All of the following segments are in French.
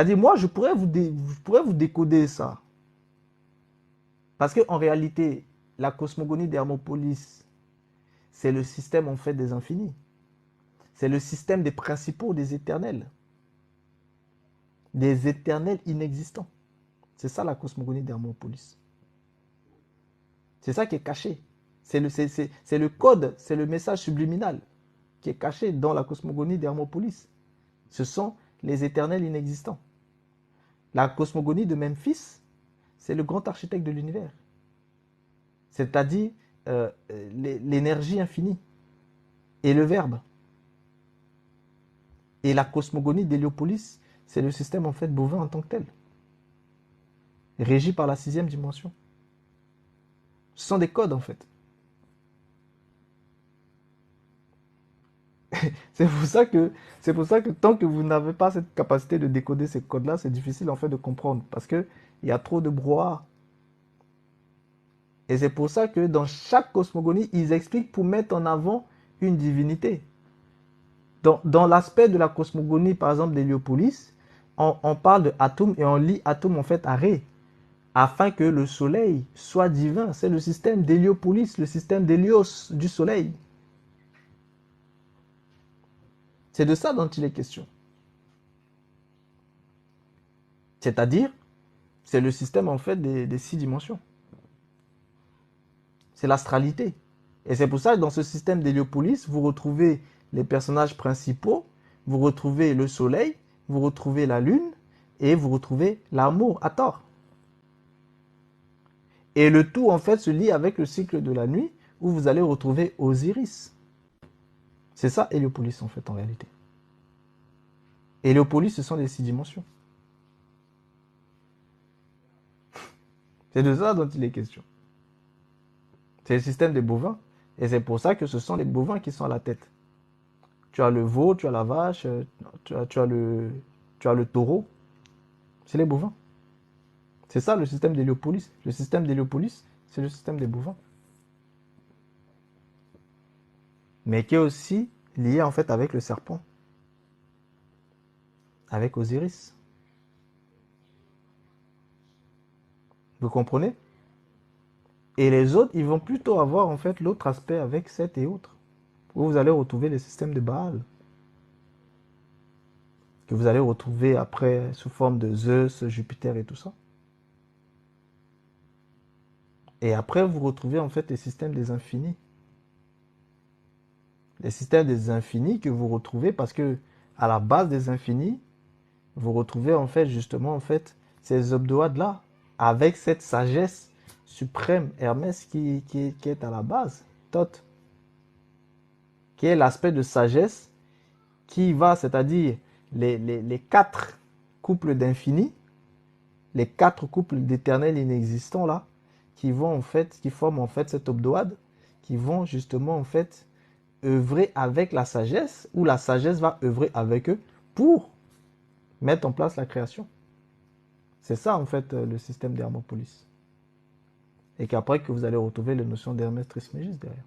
C'est-à-dire, moi, je pourrais vous décoder ça. Parce qu'en réalité, la cosmogonie d'Hermopolis, c'est le système en fait des infinis. C'est le système des principaux, des éternels inexistants. C'est ça la cosmogonie d'Hermopolis. C'est ça qui est caché. C'est le code, c'est le message subliminal qui est caché dans la cosmogonie d'Hermopolis. Ce sont les éternels inexistants. La cosmogonie de Memphis, c'est le grand architecte de l'univers. C'est-à-dire l'énergie infinie et le verbe. Et la cosmogonie d'Héliopolis, c'est le système en fait bovin en tant que tel, régi par la sixième dimension. Ce sont des codes en fait. C'est pour ça que tant que vous n'avez pas cette capacité de décoder ces codes-là, c'est difficile en fait de comprendre parce que il y a trop de brouhaha. Et c'est pour ça que dans chaque cosmogonie, ils expliquent pour mettre en avant une divinité. Dans l'aspect de la cosmogonie, par exemple, d'Héliopolis, on parle de Atum et on lit Atum en fait à Ré, afin que le soleil soit divin. C'est le système d'Héliopolis, le système d'Hélios du soleil. C'est de ça dont il est question. C'est-à-dire, c'est le système en fait des six dimensions. C'est l'astralité. Et c'est pour ça que dans ce système d'Héliopolis, vous retrouvez les personnages principaux, vous retrouvez le soleil, vous retrouvez la lune et vous retrouvez l'amour à tort. Et le tout en fait se lie avec le cycle de la nuit où vous allez retrouver Osiris. C'est ça Héliopolis en fait en réalité. Héliopolis, ce sont les six dimensions. C'est de ça dont il est question. C'est le système des bovins. Et c'est pour ça que ce sont les bovins qui sont à la tête. Tu as le veau, tu as la vache, tu as le taureau. C'est les bovins. C'est ça le système d'Héliopolis. Le système d'Héliopolis, c'est le système des bovins. Mais qui est aussi lié en fait avec le serpent, avec Osiris. Vous comprenez? Et les autres, ils vont plutôt avoir en fait l'autre aspect avec Seth et autres. Où vous allez retrouver les systèmes de Baal. Que vous allez retrouver après sous forme de Zeus, Jupiter et tout ça. Et après, vous retrouvez en fait les systèmes des infinis. Les systèmes des infinis que vous retrouvez parce que à la base des infinis, vous retrouvez en fait justement en fait ces obdoades là avec cette sagesse suprême Hermès qui est à la base, Thoth, qui est l'aspect de sagesse qui va, c'est-à-dire les quatre couples d'infini, les quatre couples d'éternels inexistants là, qui vont en fait, qui forment en fait cette obdoade, qui vont justement en fait œuvrer avec la sagesse, ou la sagesse va œuvrer avec eux pour mettre en place la création. C'est ça en fait le système d'Hermopolis. Et qu'après que vous allez retrouver les notions d'Hermès Trismégis derrière.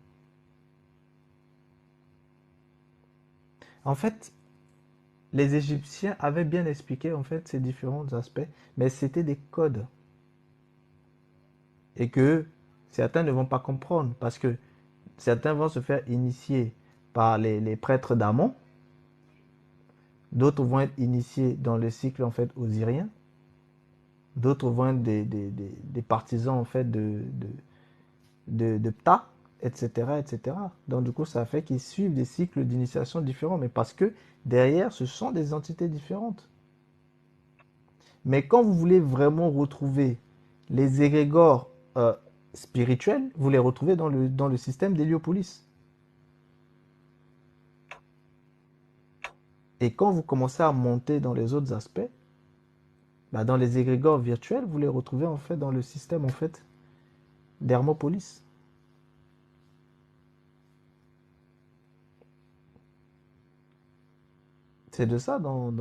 En fait, les Égyptiens avaient bien expliqué en fait ces différents aspects, mais c'était des codes. Et que certains ne vont pas comprendre parce que certains vont se faire initier par les prêtres d'Amon, d'autres vont être initiés dans le cycle en fait osirien, d'autres vont être des partisans en fait de Ptah, etc., etc. Donc du coup, ça fait qu'ils suivent des cycles d'initiation différents, mais parce que derrière, ce sont des entités différentes. Mais quand vous voulez vraiment retrouver les égrégores spirituels, vous les retrouvez dans le système d'Héliopolis. Et quand vous commencez à monter dans les autres aspects, bah, dans les égrégores virtuels, vous les retrouvez en fait dans le système en fait d'Hermopolis. C'est de ça dont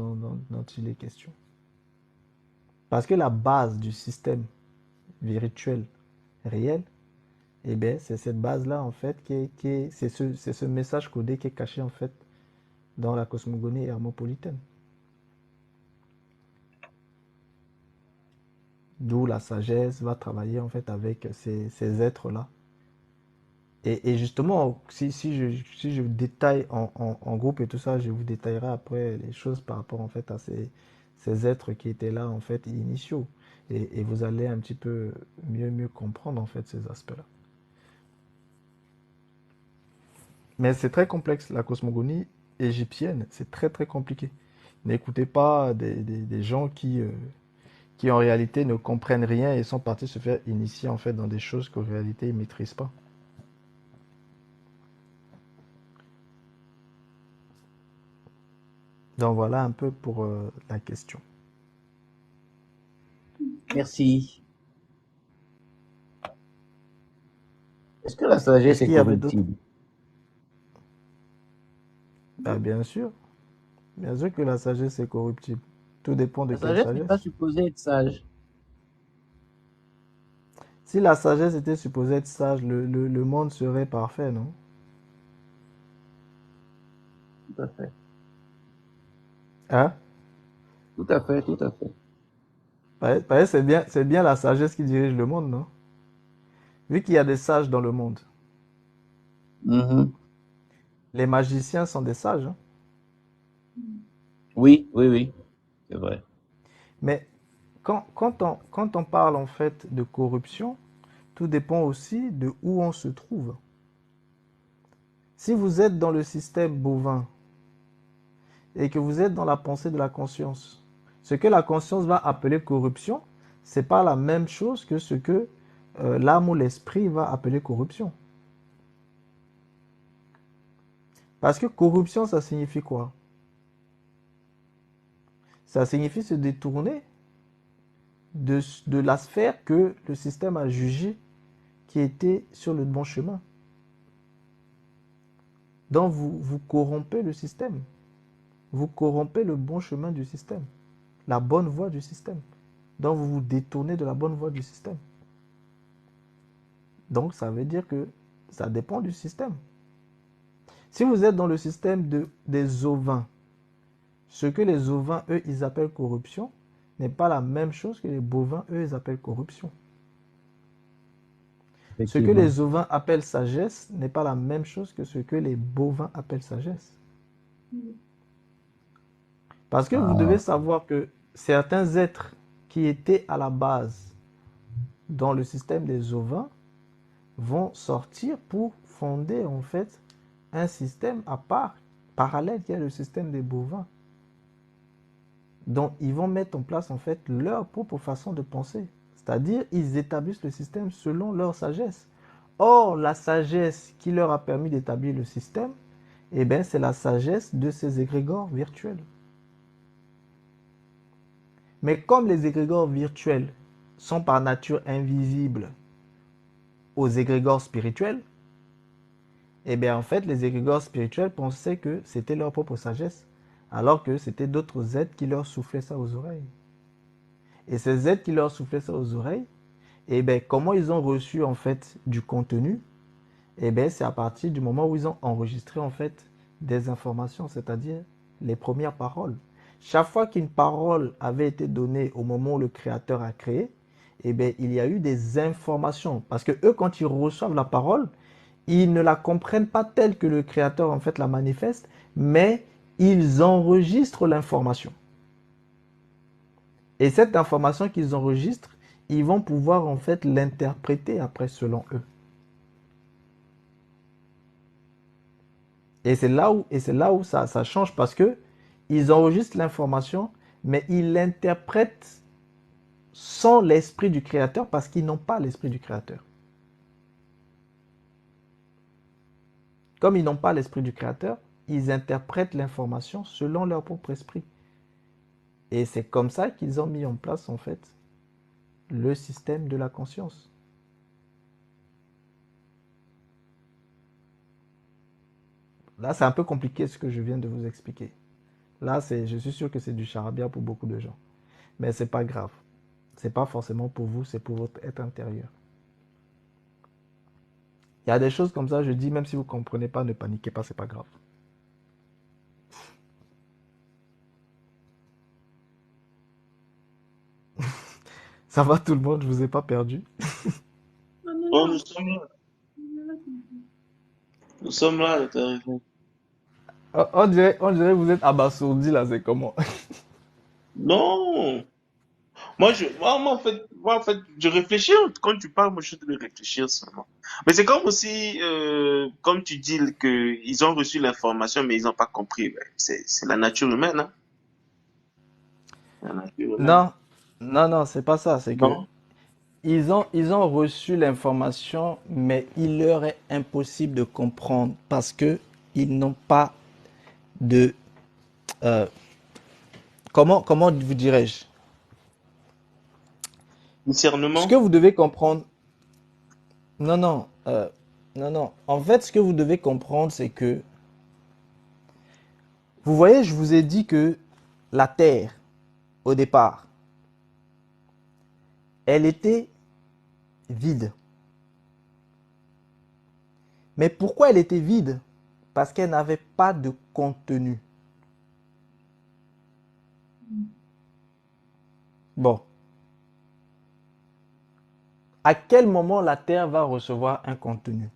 il est question. Parce que la base du système virtuel réel, eh bien, c'est cette base-là, en fait, c'est ce message codé qui est caché, en fait, dans la cosmogonie hermopolitaine. d'où la sagesse va travailler en fait avec ces êtres-là. Et justement, si je détaille en groupe et tout ça, je vous détaillerai après les choses par rapport en fait à ces êtres qui étaient là en fait initiaux. Et vous allez un petit peu mieux comprendre en fait ces aspects-là. Mais c'est très complexe, la cosmogonie égyptienne, c'est très compliqué. N'écoutez pas des gens qui en réalité ne comprennent rien et sont partis se faire initier en fait dans des choses qu'en réalité ils ne maîtrisent pas. Donc voilà un peu pour la question. Merci. Est-ce que la Est-ce sagesse est qu'il y avait d'autres? corruptible? Ah, bien sûr que la sagesse est corruptible. Tout dépend de La quelle sagesse n'est pas sagesse. supposée être sage. Si la sagesse était supposée être sage, le monde serait parfait, non? Tout à fait. Hein? Tout à fait, tout à fait. C'est bien la sagesse qui dirige le monde, non? Vu qu'il y a des sages dans le monde, Mhm. les magiciens sont des sages, hein. Oui, oui, oui, c'est vrai. Mais quand on parle en fait de corruption, tout dépend aussi de où on se trouve. Si vous êtes dans le système bovin et que vous êtes dans la pensée de la conscience, ce que la conscience va appeler corruption, c'est pas la même chose que ce que l'âme ou l'esprit va appeler corruption. Parce que corruption, ça signifie quoi? Ça signifie se détourner de la sphère que le système a jugée qui était sur le bon chemin. Donc vous corrompez le système. Vous corrompez le bon chemin du système, la bonne voie du système. Donc vous vous détournez de la bonne voie du système. Donc ça veut dire que ça dépend du système. Si vous êtes dans le système des ovins, ce que les ovins, eux, ils appellent corruption, n'est pas la même chose que les bovins, eux, ils appellent corruption. Ce que Effectivement. les ovins appellent sagesse n'est pas la même chose que ce que les bovins appellent sagesse. Parce que vous devez Ah, savoir que certains êtres qui étaient à la base dans le système des ovins vont sortir pour fonder en fait un système à part, parallèle qui est le système des bovins. Donc ils vont mettre en place en fait leur propre façon de penser. C'est-à-dire ils établissent le système selon leur sagesse. Or, la sagesse qui leur a permis d'établir le système, eh bien, c'est la sagesse de ces égrégores virtuels. Mais comme les égrégores virtuels sont par nature invisibles aux égrégores spirituels, eh bien, en fait, les égrégores spirituels pensaient que c'était leur propre sagesse, alors que c'était d'autres êtres qui leur soufflaient ça aux oreilles. Et ces êtres qui leur soufflaient ça aux oreilles, eh bien, comment ils ont reçu en fait du contenu? Eh bien, c'est à partir du moment où ils ont enregistré en fait des informations, c'est-à-dire les premières paroles. Chaque fois qu'une parole avait été donnée au moment où le créateur a créé, eh bien, il y a eu des informations. Parce que eux, quand ils reçoivent la parole, ils ne la comprennent pas telle que le créateur en fait la manifeste, mais ils enregistrent l'information. Et cette information qu'ils enregistrent, ils vont pouvoir en fait l'interpréter après selon eux. Et c'est là où ça change parce que ils enregistrent l'information, mais ils l'interprètent sans l'esprit du créateur parce qu'ils n'ont pas l'esprit du créateur. Comme ils n'ont pas l'esprit du créateur, ils interprètent l'information selon leur propre esprit. Et c'est comme ça qu'ils ont mis en place en fait le système de la conscience. Là, c'est un peu compliqué ce que je viens de vous expliquer. Là, je suis sûr que c'est du charabia pour beaucoup de gens. Mais c'est pas grave. C'est pas forcément pour vous, c'est pour votre être intérieur. Il y a des choses comme ça, je dis, même si vous ne comprenez pas, ne paniquez pas, c'est pas grave. Ça va tout le monde, je vous ai pas perdu. Non, non, Oh, non. nous sommes là, t'as raison. On dirait que vous êtes abasourdi là, c'est comment? Non! Moi, en fait, je réfléchis. Quand tu parles, moi, je suis en train de réfléchir seulement. Mais c'est comme aussi, comme tu dis que ils ont reçu l'information, mais ils n'ont pas compris. Ben, c'est la nature humaine, hein. La nature humaine. Non, non, c'est pas ça. C'est que Non? ils ont reçu l'information, mais il leur est impossible de comprendre parce que ils n'ont pas de euh, comment vous dirais-je? Ce que Discernement? vous devez comprendre, non, non, non. En fait, ce que vous devez comprendre, c'est que vous voyez, je vous ai dit que la Terre, au départ, elle était vide. Mais pourquoi elle était vide? Parce qu'elle n'avait pas de contenu. Bon, à quel moment la Terre va recevoir un contenu?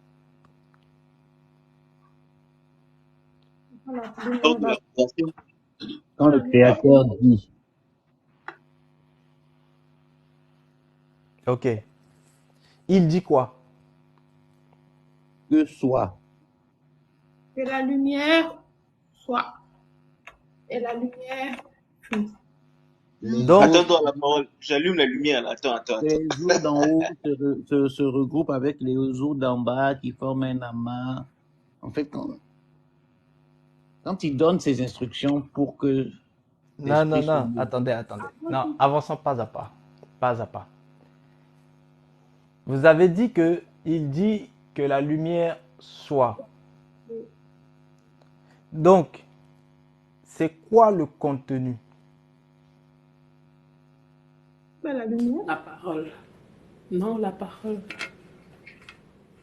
Voilà, Lors de la création. Quand le Créateur dit Ok. Il dit quoi? que soit, que la lumière soit. Et la lumière fut. les Donc, eaux, Attends-toi la parole. J'allume la lumière, là. Attends. les eaux d'en haut se regroupent avec les eaux d'en bas qui forment un amas. En fait, quand il donne ses instructions pour que l'esprit soit non, libre, attendez. Non, avançons pas à pas. Pas à pas. Vous avez dit que il dit que la lumière soit. Donc, c'est quoi le contenu? Mais la lumière, La parole. Non, la parole.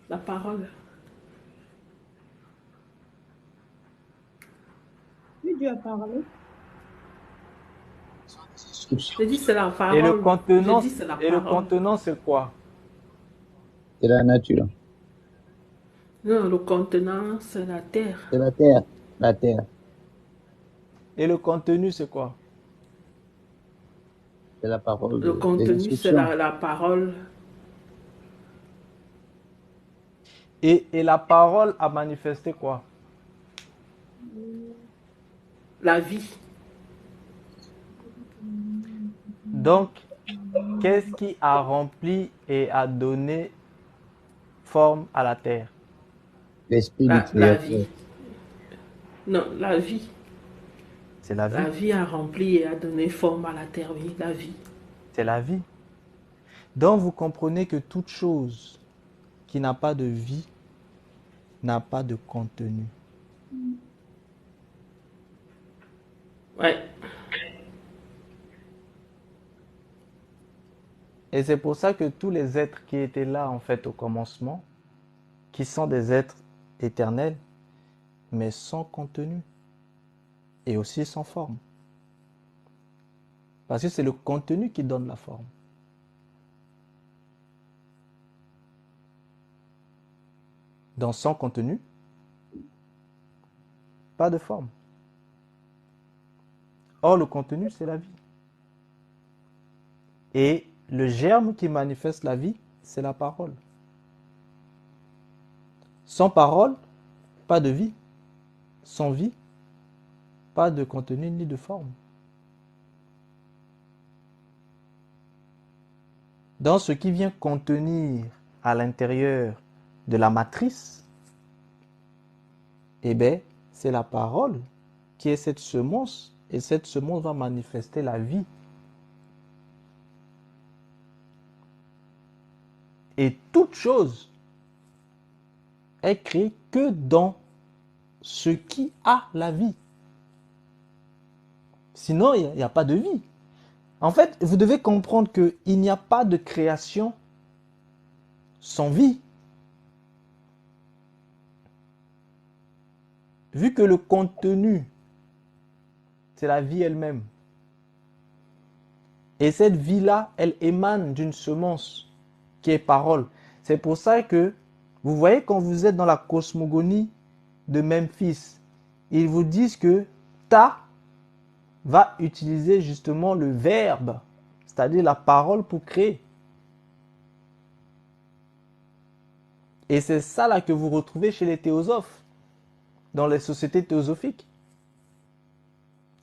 La parole. oui, Dieu a parlé. J'ai dit c'est la Et le parole. J'ai contenant, dit c'est la et le parole. contenant, c'est quoi? c'est la nature, Non, le contenant, c'est la terre. c'est la terre, la terre, Et le contenu, c'est quoi? c'est la parole, Le les contenu, c'est instructions. la parole. Et la parole a manifesté quoi? La vie. Donc, qu'est-ce qui a rempli et a donné forme à la terre? L'esprit du La vie. Créateur. Non, la vie. C'est la vie. La vie a rempli et a donné forme à la terre, oui, la vie. C'est la vie. Donc, vous comprenez que toute chose qui n'a pas de vie n'a pas de contenu. Ouais. Et c'est pour ça que tous les êtres qui étaient là, en fait, au commencement, qui sont des êtres éternels, mais sans contenu et aussi sans forme. Parce que c'est le contenu qui donne la forme. Dans sans contenu, pas de forme. Or, le contenu, c'est la vie. Et le germe qui manifeste la vie, c'est la parole. Sans parole, pas de vie. Sans vie, pas de contenu ni de forme. Dans ce qui vient contenir à l'intérieur de la matrice, eh bien, c'est la parole qui est cette semence, et cette semence va manifester la vie. Et toute chose est créée que dans ce qui a la vie. Sinon, il n'y a pas de vie. En fait, vous devez comprendre qu'il n'y a pas de création sans vie. Vu que le contenu, c'est la vie elle-même. Et cette vie-là, elle émane d'une semence qui est parole. C'est pour ça que, vous voyez, quand vous êtes dans la cosmogonie de Memphis, ils vous disent que Ta va utiliser justement le verbe, c'est-à-dire la parole pour créer. Et c'est ça là que vous retrouvez chez les théosophes, dans les sociétés théosophiques,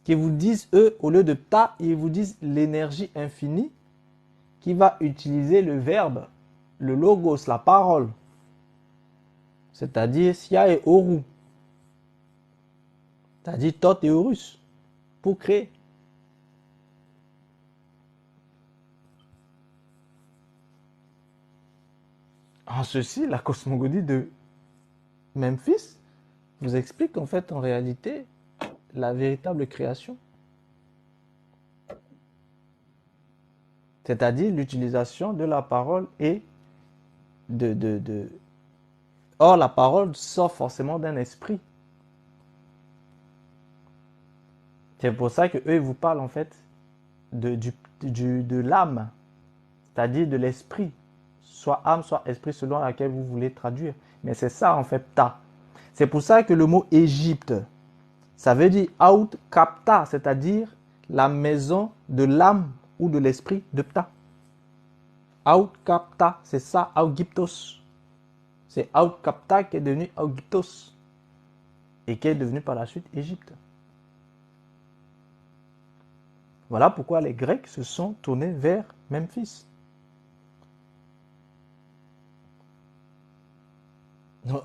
qui vous disent, eux, au lieu de ta, ils vous disent l'énergie infinie qui va utiliser le verbe, le logos, la parole, c'est-à-dire Sia et Oru, c'est-à-dire Tot et Horus, pour créer. En ceci, la cosmogonie de Memphis vous explique en fait, en réalité, la véritable création. C'est-à-dire l'utilisation de la parole et de... Or, la parole sort forcément d'un esprit. C'est pour ça qu'eux, ils vous parlent en fait de l'âme, c'est-à-dire de l'esprit. Soit âme, soit esprit, selon laquelle vous voulez traduire. Mais c'est ça en fait, ta. C'est pour ça que le mot Égypte, ça veut dire Aut Kapta, c'est-à-dire la maison de l'âme ou de l'esprit de Ptah. Aut Kapta, c'est ça, Aegyptos. C'est Aut Kapta qui est devenu Aegyptos et qui est devenu par la suite Égypte. Voilà pourquoi les Grecs se sont tournés vers Memphis.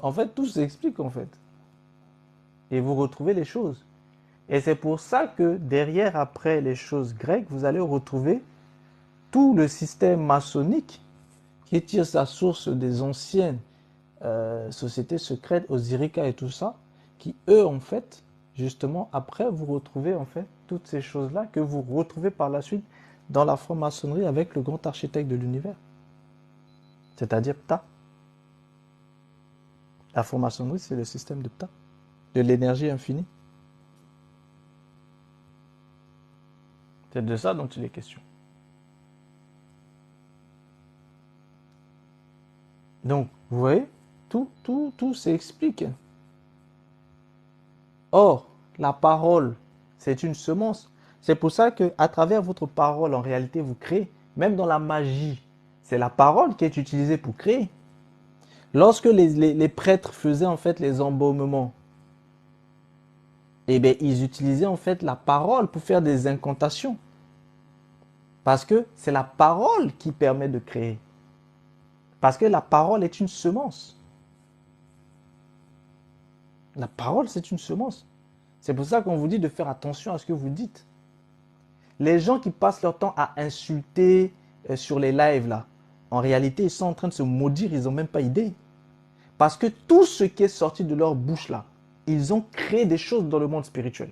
En fait, tout s'explique en fait. Et vous retrouvez les choses. Et c'est pour ça que derrière, après les choses grecques, vous allez retrouver tout le système maçonnique qui tire sa source des anciennes sociétés secrètes, Osirica et tout ça, qui eux, en fait, justement, après, vous retrouvez en fait toutes ces choses-là que vous retrouvez par la suite dans la franc-maçonnerie avec le grand architecte de l'univers, c'est-à-dire Ptah. La franc-maçonnerie, c'est le système de Ptah, de l'énergie infinie. C'est de ça dont il est question. Donc, vous voyez, tout s'explique. Or, la parole, c'est une semence. C'est pour ça qu'à travers votre parole, en réalité, vous créez. Même dans la magie, c'est la parole qui est utilisée pour créer. Lorsque les prêtres faisaient en fait les embaumements, eh bien, ils utilisaient en fait la parole pour faire des incantations. Parce que c'est la parole qui permet de créer. Parce que la parole est une semence. La parole, c'est une semence. C'est pour ça qu'on vous dit de faire attention à ce que vous dites. Les gens qui passent leur temps à insulter sur les lives là, en réalité, ils sont en train de se maudire, ils n'ont même pas idée. Parce que tout ce qui est sorti de leur bouche là, ils ont créé des choses dans le monde spirituel.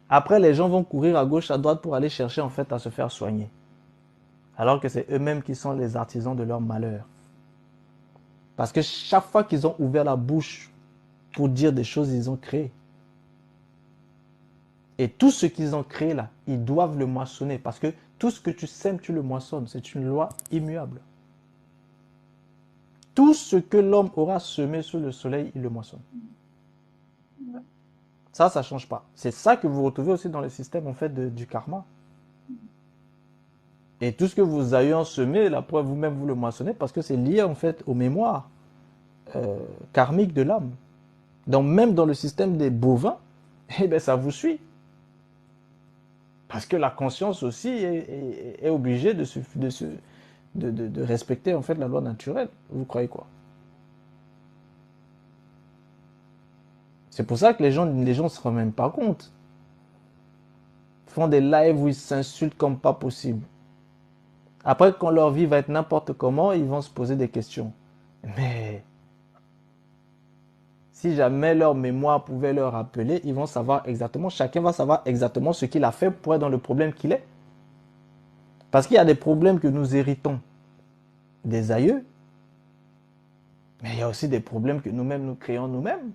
Après, les gens vont courir à gauche, à droite pour aller chercher en fait à se faire soigner. Alors que c'est eux-mêmes qui sont les artisans de leur malheur. Parce que chaque fois qu'ils ont ouvert la bouche pour dire des choses, ils ont créé. Et tout ce qu'ils ont créé là, ils doivent le moissonner. Parce que tout ce que tu sèmes, tu le moissonnes. C'est une loi immuable. Tout ce que l'homme aura semé sous le soleil, il le moissonne. Ça ne change pas. C'est ça que vous retrouvez aussi dans le système en fait du karma. Et tout ce que vous ayez semé, la preuve vous-même vous le moissonnez parce que c'est lié en fait aux mémoires karmiques de l'âme. Donc même dans le système des bovins, eh bien, ça vous suit. Parce que la conscience aussi est obligée de respecter en fait la loi naturelle. Vous croyez quoi? C'est pour ça que les gens ne se rendent même pas compte. Ils font des lives où ils s'insultent comme pas possible. Après, quand leur vie va être n'importe comment, ils vont se poser des questions. Mais si jamais leur mémoire pouvait leur rappeler, ils vont savoir exactement, chacun va savoir exactement ce qu'il a fait pour être dans le problème qu'il est. Parce qu'il y a des problèmes que nous héritons des aïeux, mais il y a aussi des problèmes que nous-mêmes nous créons nous-mêmes.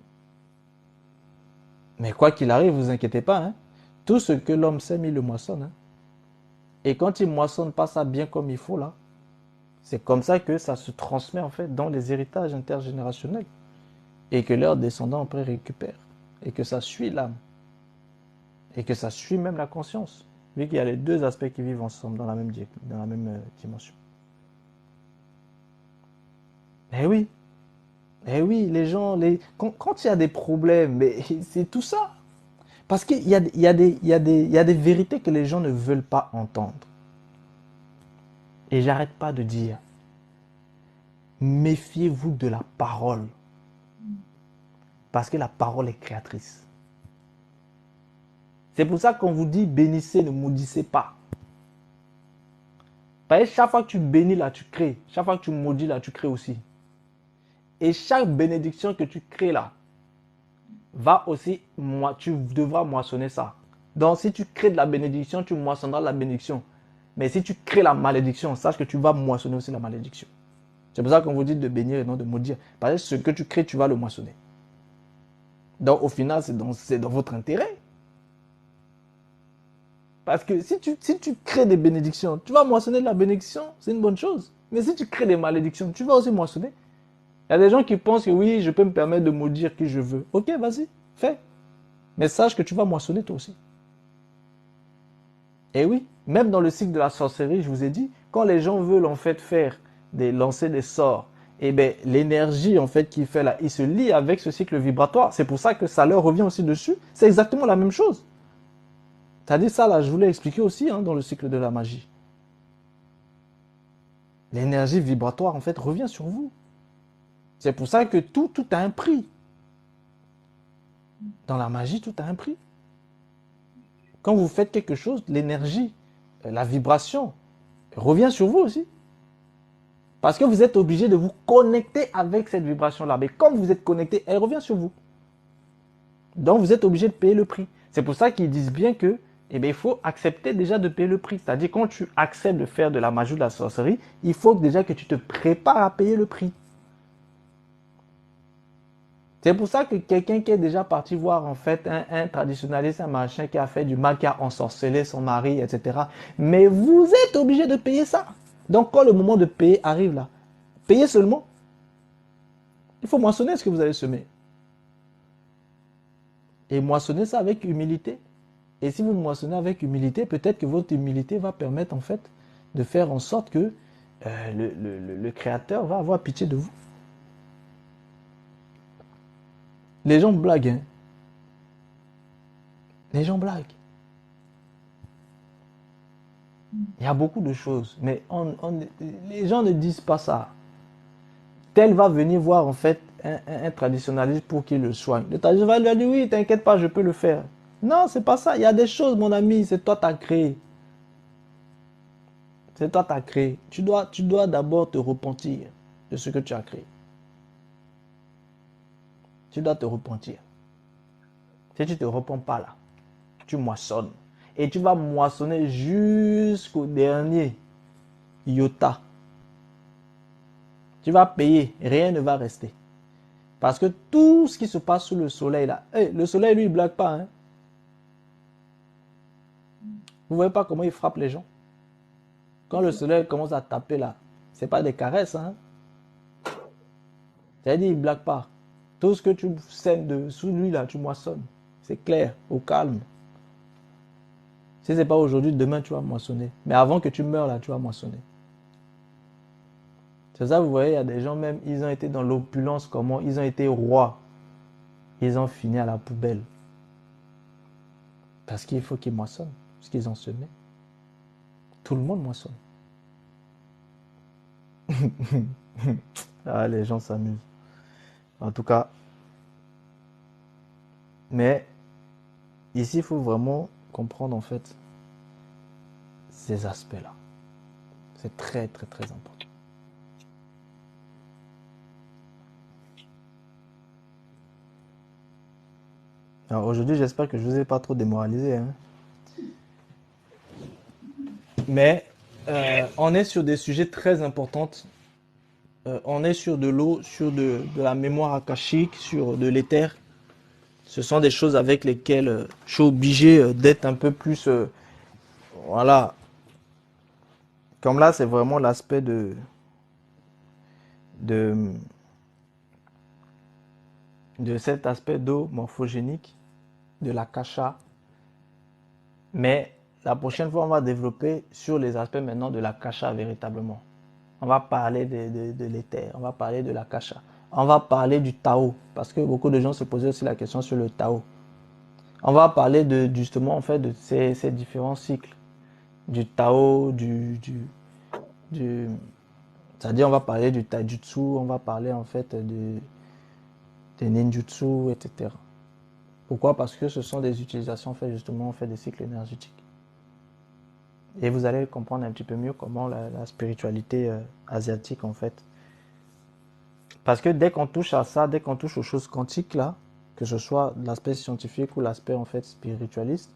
Mais quoi qu'il arrive, vous inquiétez pas, hein, tout ce que l'homme sème, il le moissonne. Hein. Et quand ils moissonnent pas ça bien comme il faut là, c'est comme ça que ça se transmet en fait dans les héritages intergénérationnels et que leurs descendants après récupèrent et que ça suit l'âme et que ça suit même la conscience, vu qu'il y a les deux aspects qui vivent ensemble dans la même dimension. Eh oui, les gens, quand il y a des problèmes, mais c'est tout ça. Parce qu'il y a des vérités que les gens ne veulent pas entendre. Et j'arrête pas de dire, méfiez-vous de la parole. Parce que la parole est créatrice. C'est pour ça qu'on vous dit, bénissez, ne maudissez pas. Parce que chaque fois que tu bénis là, tu crées. Chaque fois que tu maudis là, tu crées aussi. Et chaque bénédiction que tu crées là, va aussi, tu devras moissonner ça. Donc si tu crées de la bénédiction, tu moissonneras la bénédiction. Mais si tu crées la malédiction, sache que tu vas moissonner aussi la malédiction. C'est pour ça qu'on vous dit de bénir et non de maudire. Parce que ce que tu crées, tu vas le moissonner. Donc au final, c'est dans votre intérêt. Parce que si tu crées des bénédictions, tu vas moissonner la bénédiction, c'est une bonne chose. Mais si tu crées des malédictions, tu vas aussi moissonner. Il y a des gens qui pensent que oui, je peux me permettre de maudire qui je veux. Ok, vas-y, fais. Mais sache que tu vas moissonner toi aussi. Et oui, même dans le cycle de la sorcellerie, je vous ai dit, quand les gens veulent en fait lancer des sorts, et bien l'énergie en fait qu'il fait là, il se lie avec ce cycle vibratoire. C'est pour ça que ça leur revient aussi dessus. C'est exactement la même chose. C'est-à-dire ça là, je vous l'ai expliqué aussi dans le cycle de la magie. L'énergie vibratoire en fait revient sur vous. C'est pour ça que tout a un prix. Dans la magie, tout a un prix. Quand vous faites quelque chose, l'énergie, la vibration revient sur vous aussi. Parce que vous êtes obligé de vous connecter avec cette vibration-là. Mais comme vous êtes connecté, elle revient sur vous. Donc vous êtes obligé de payer le prix. C'est pour ça qu'ils disent bien que il faut accepter déjà de payer le prix. C'est-à-dire quand tu acceptes de faire de la magie ou de la sorcellerie, il faut déjà que tu te prépares à payer le prix. C'est pour ça que quelqu'un qui est déjà parti voir en fait un traditionnaliste, un machin qui a fait du mal, qui a ensorcelé son mari, etc. Mais vous êtes obligé de payer ça. Donc quand le moment de payer arrive là, payez seulement. Il faut moissonner ce que vous avez semé. Et moissonner ça avec humilité. Et si vous moissonnez avec humilité, peut-être que votre humilité va permettre en fait de faire en sorte que le Créateur va avoir pitié de vous. Les gens blaguent. Hein. Les gens blaguent. Il y a beaucoup de choses, mais les gens ne disent pas ça. Tel va venir voir en fait un traditionnaliste pour qu'il le soigne. Le traditionnaliste va lui dire oui, t'inquiète pas, je peux le faire. Non, c'est pas ça. Il y a des choses, mon ami, c'est toi qui as créé. C'est toi qui as créé. Tu dois d'abord te repentir de ce que tu as créé. Tu dois te repentir. Si tu ne te repens pas là, tu moissonnes. Et tu vas moissonner jusqu'au dernier iota. Tu vas payer, rien ne va rester. Parce que tout ce qui se passe sous le soleil là, le soleil lui il blague pas. Hein. Vous voyez pas comment il frappe les gens. Quand le soleil commence à taper là, c'est pas des caresses. Hein. C'est-à-dire il blague pas. Tout ce que tu sèmes sous lui là, tu moissonnes. C'est clair, au calme. Si ce n'est pas aujourd'hui, demain tu vas moissonner. Mais avant que tu meurs là, tu vas moissonner. C'est ça, vous voyez, il y a des gens même, ils ont été dans l'opulence, comment ils ont été rois. Ils ont fini à la poubelle. Parce qu'il faut qu'ils moissonnent, parce qu'ils ont semé. Tout le monde moissonne. Ah, les gens s'amusent. En tout cas. Mais ici, il faut vraiment comprendre en fait ces aspects-là. C'est très, très, très important. Alors aujourd'hui, j'espère que je ne vous ai pas trop démoralisé. Hein. Mais on est sur des sujets très importants. On est sur de l'eau, sur de la mémoire akashique, sur de l'éther. Ce sont des choses avec lesquelles je suis obligé d'être un peu plus, voilà, Comme là, c'est vraiment l'aspect de, de cet aspect d'eau morphogénique, de la kasha. Mais la prochaine fois, on va développer sur les aspects maintenant de la kasha véritablement. On va parler de l'éther, on va parler de la kasha. On va parler du Tao, parce que beaucoup de gens se posaient aussi la question sur le Tao. On va parler justement en fait de ces différents cycles, du Tao, c'est-à-dire on va parler du Taijutsu, on va parler en fait des Ninjutsu, etc. Pourquoi? Parce que ce sont des utilisations en fait justement en fait des cycles énergétiques. Et vous allez comprendre un petit peu mieux comment la spiritualité asiatique en fait. Parce que dès qu'on touche à ça, dès qu'on touche aux choses quantiques là, que ce soit l'aspect scientifique ou l'aspect en fait spiritualiste,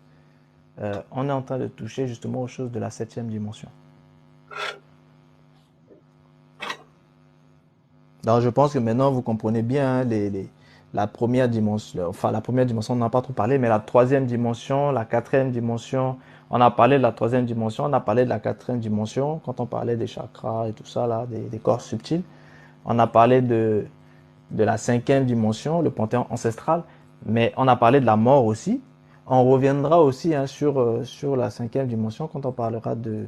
on est en train de toucher justement aux choses de la 7e dimension. Donc je pense que maintenant vous comprenez bien la première dimension. Enfin la première dimension on n'en a pas trop parlé, mais la 3e dimension, la 4e dimension. On a parlé de la 3e dimension, on a parlé de la 4e dimension quand on parlait des chakras et tout ça là, des corps subtils. On a parlé de la 5e dimension, le panthéon ancestral, mais on a parlé de la mort aussi. On reviendra aussi sur la 5e dimension quand on parlera de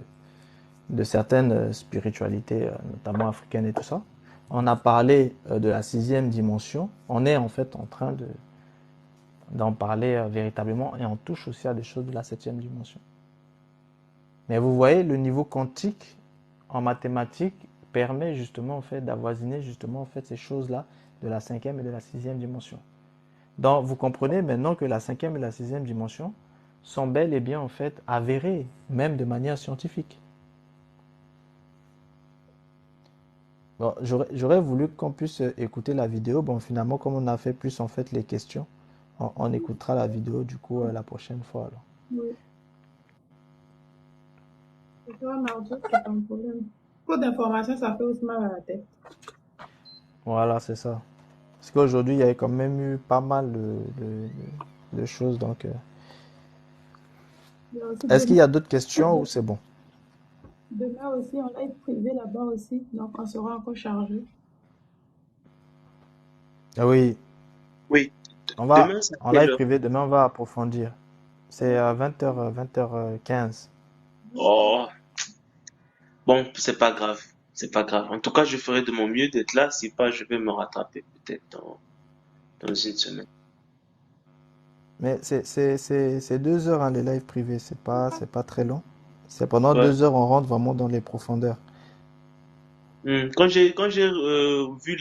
certaines spiritualités, notamment africaines et tout ça. On a parlé de la 6e dimension. On est en fait en train d'en parler véritablement et on touche aussi à des choses de la 7e dimension. Mais vous voyez, le niveau quantique en mathématiques permet justement en fait d'avoisiner justement en fait ces choses-là de la 5e et de la 6e dimension. Donc vous comprenez maintenant que la 5e et la 6e dimension sont bel et bien en fait avérées, même de manière scientifique. Bon, j'aurais voulu qu'on puisse écouter la vidéo. Bon, finalement, comme on a fait plus en fait les questions, on écoutera la vidéo du coup la prochaine fois alors. Oui. C'est toi, mardi, c'est un problème. Trop d'informations, ça fait aussi mal à la tête. Voilà, c'est ça. Parce qu'aujourd'hui, il y avait quand même eu pas mal de choses. Donc, Il y a aussi est-ce qu'il y a d'autres questions ou c'est bon? demain aussi, on live privé là-bas aussi, donc on sera encore chargé. Ah oui, Oui. on va Demain, c'est à en quelle live heure? privé. Demain, on va approfondir. C'est à 20h, 20h15. Oh, bon, c'est pas grave. C'est pas grave. En tout cas, je ferai de mon mieux d'être là. Si pas, je vais me rattraper peut-être dans une semaine. Mais c'est 2 heures hein, les lives privés. C'est pas très long. C'est pendant Ouais. 2 heures, on rentre vraiment dans les profondeurs. Quand j'ai vu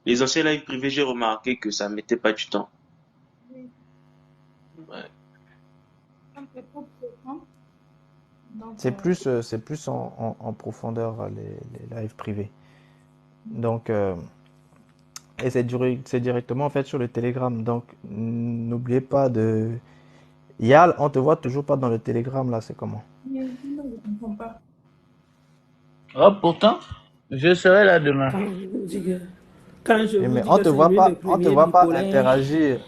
les anciens lives privés, j'ai remarqué que ça mettait pas du temps. Oui, Ouais. comme c'est trop profond, donc C'est plus en profondeur les lives privés. Donc, et c'est directement en fait sur le Telegram. Donc, n'oubliez pas de. Yal, on te voit toujours pas dans le Telegram là, c'est comment? oui, je ne comprends pas. Oh, pourtant, je serai là demain. Quand je vous Mais dis que c'est lui le on te premier voit pas bipolaire, interagir.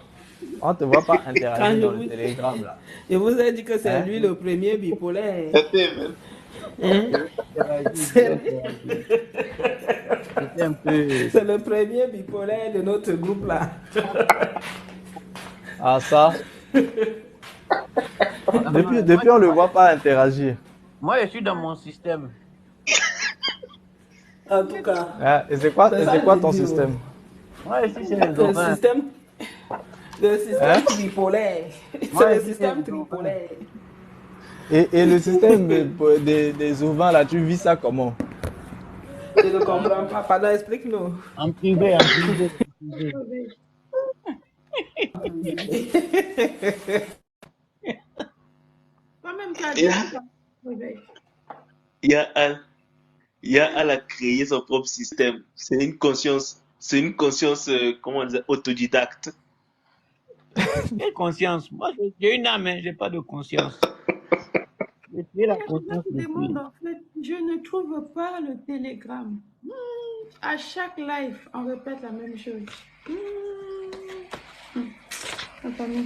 On te voit pas quand interagir je dans le vous, Telegram là. je vous ai dit que c'est Hein? lui le premier bipolaire. C'était même. Hein? Je vais interagir, je vais C'est interagir. C'était un peu. c'est le premier bipolaire de notre groupe là. Ah ça, Non, non, depuis on le voit pas interagir. moi, je suis dans mon système. En tout cas, Hein? Et c'est ça c'est que quoi je ton dis. système? Moi, je suis chez les Le orphelins. système, le Hein? système tripolaire. Moi, C'est je le suis chez système les orphelins. tripolaire. Et le système des ovins là, tu vis ça comment? Je ne comprends pas. Pardon, explique-nous. En privé, en privé, en privé. Toi-même, tu as Il dit y a, que ça réveille. il y a Al, il y a Al a créé son propre système. C'est une conscience, comment on dit, autodidacte. Quelle conscience? Moi, j'ai une âme, hein, j'ai pas de conscience. J'ai la Il y a des gens conscience qui depuis. demandent, en fait, je ne trouve pas le télégramme. À chaque live, on répète la même chose. Attendez.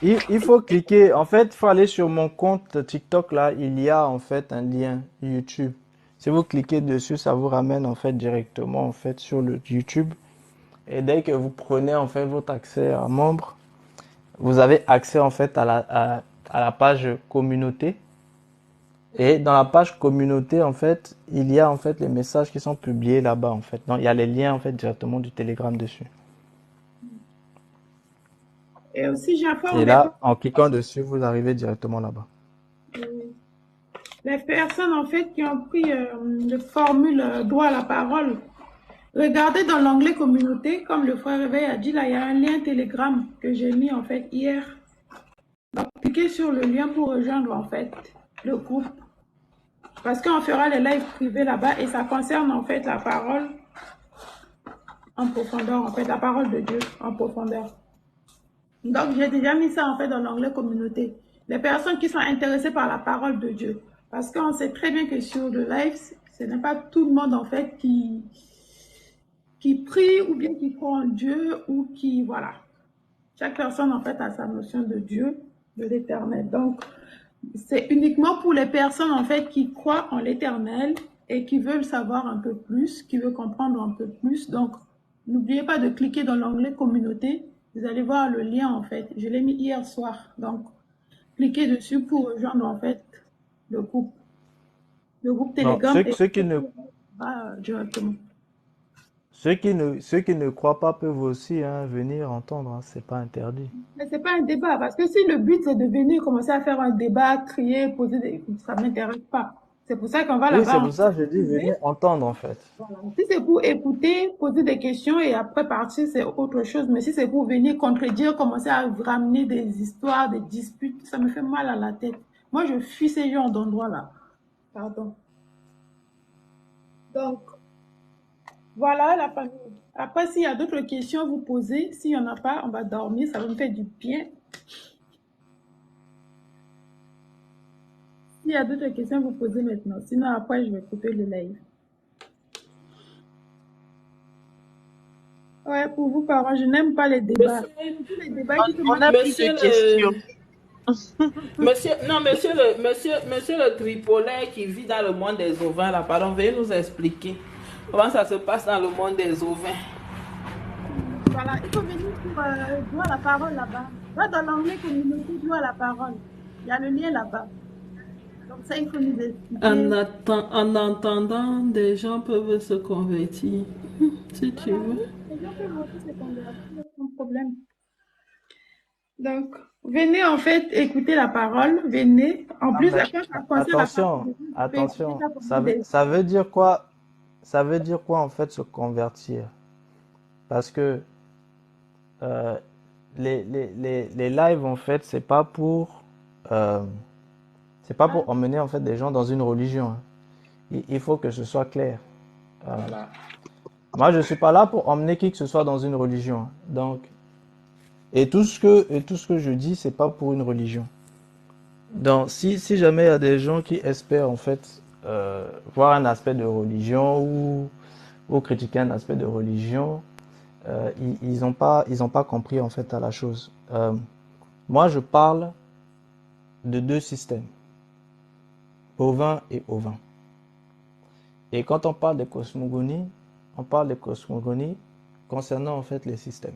Il faut cliquer, en fait, il faut aller sur mon compte TikTok là, il y a en fait un lien YouTube. Si vous cliquez dessus, ça vous ramène en fait directement en fait sur le YouTube. Et dès que vous prenez en fait votre accès à membre, vous avez accès en fait à la page communauté. Et dans la page communauté, en fait, il y a en fait les messages qui sont publiés là-bas en fait. Donc, il y a les liens en fait directement du Telegram dessus. Et aussi, j'informe Et là, en cliquant dessus, vous arrivez directement là-bas. les personnes en fait qui ont pris le formule droit à la parole. Regardez dans l'onglet communauté, comme le frère Réveil a dit, là, il y a un lien Telegram que j'ai mis en fait hier. Donc, cliquez sur le lien pour rejoindre en fait le groupe. Parce qu'on fera les lives privés là-bas et ça concerne en fait la parole en profondeur, en fait, la parole de Dieu en profondeur. Donc, j'ai déjà mis ça en fait dans l'onglet communauté. Les personnes qui sont intéressées par la parole de Dieu. Parce qu'on sait très bien que sur le live, ce n'est pas tout le monde en fait qui prie ou bien qui croit en Dieu ou qui, voilà. Chaque personne en fait a sa notion de Dieu, de l'éternel. Donc, c'est uniquement pour les personnes en fait qui croient en l'éternel et qui veulent savoir un peu plus, qui veulent comprendre un peu plus. Donc, n'oubliez pas de cliquer dans l'onglet communauté. Vous allez voir le lien en fait. Je l'ai mis hier soir. Donc, cliquez dessus pour rejoindre en fait le groupe Non, Telegram et ceux qui ne, directement. ceux qui ne croient pas peuvent aussi hein, venir entendre, hein, c'est pas interdit. Mais c'est pas un débat, parce que si le but c'est de venir commencer à faire un débat, crier, poser des... ça ne m'intéresse pas. C'est pour ça qu'on va Oui, c'est là-bas. pour ça que je dis venir entendre en fait. Voilà. Si c'est pour écouter, poser des questions et après partir, c'est autre chose. Mais si c'est pour venir contredire, commencer à ramener des histoires, des disputes, ça me fait mal à la tête. Moi, je fuis ces genres d'endroits-là. Pardon. Donc, voilà la famille. Après, s'il y a d'autres questions, vous posez. S'il n'y en a pas, on va dormir. Ça va me faire du bien. S'il y a d'autres questions, vous posez maintenant. Sinon, après, je vais couper le live. Ouais, pour vous, parents, je n'aime pas les débats. Tous les débats qui On a plus Monsieur de questions. monsieur le Tripolais qui vit dans le monde des ovins, là, pardon, veuillez nous expliquer comment ça se passe dans le monde des ovins. Voilà, il faut venir pour droit à la parole là-bas. Va dans l'onglet communauté, droit à la parole. Il y a le lien là-bas. Donc ça, il faut nous expliquer. En entendant, des gens peuvent se convertir, si tu veux. Les gens peuvent aussi se convertir sans problème. Donc, venez en fait écouter la parole. Venez. En plus, mais quand ça concerne la parole de Dieu, vous pouvez écouter attention, ça pendant des... ça veut dire quoi? Ça veut dire quoi en fait se convertir? Parce que euh, les lives en fait, euh, c'est pas pour emmener en fait des gens dans une religion, hein. Il faut que ce soit clair. Voilà. Moi, je suis pas là pour emmener qui que ce soit dans une religion, hein. Donc, et tout ce que je dis, c'est pas pour une religion. Donc, si jamais il y a des gens qui espèrent en fait voir un aspect de religion ou critiquer un aspect de religion, ils ont pas compris en fait à la chose. Moi, je parle de deux systèmes, bovin et ovin. Et quand on parle des cosmogonies concernant en fait les systèmes.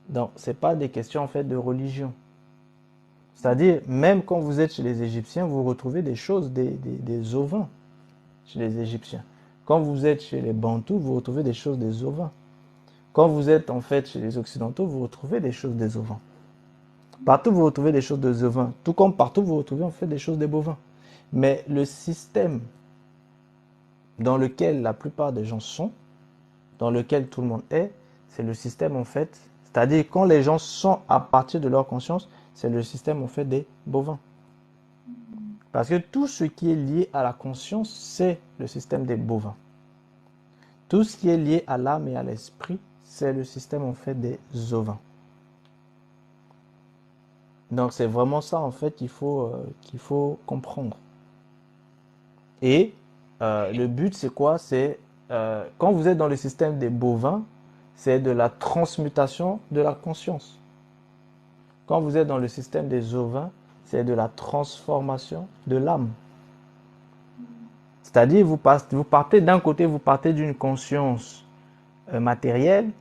Donc, c'est pas des questions en fait de religion. C'est-à-dire, même quand vous êtes chez les Égyptiens, vous retrouvez des choses, des ovins chez les Égyptiens. Quand vous êtes chez les Bantous, vous retrouvez des choses des ovins. Quand vous êtes en fait chez les Occidentaux, vous retrouvez des choses des ovins. Partout, vous retrouvez des choses des ovins. Tout comme partout, vous retrouvez en fait des choses des bovins. Mais le système dans lequel la plupart des gens sont, dans lequel tout le monde est, c'est le système en fait, c'est-à-dire quand les gens sont à partir de leur conscience, c'est le système en fait des bovins. Parce que tout ce qui est lié à la conscience, c'est le système des bovins. Tout ce qui est lié à l'âme et à l'esprit, c'est le système en fait des ovins. Donc c'est vraiment ça en fait qu'il faut comprendre. Et le but c'est quoi? C'est quand vous êtes dans le système des bovins, c'est de la transmutation de la conscience. Quand vous êtes dans le système des ovins, c'est de la transformation de l'âme. C'est-à-dire, vous partez d'un côté, vous partez d'une conscience matérielle,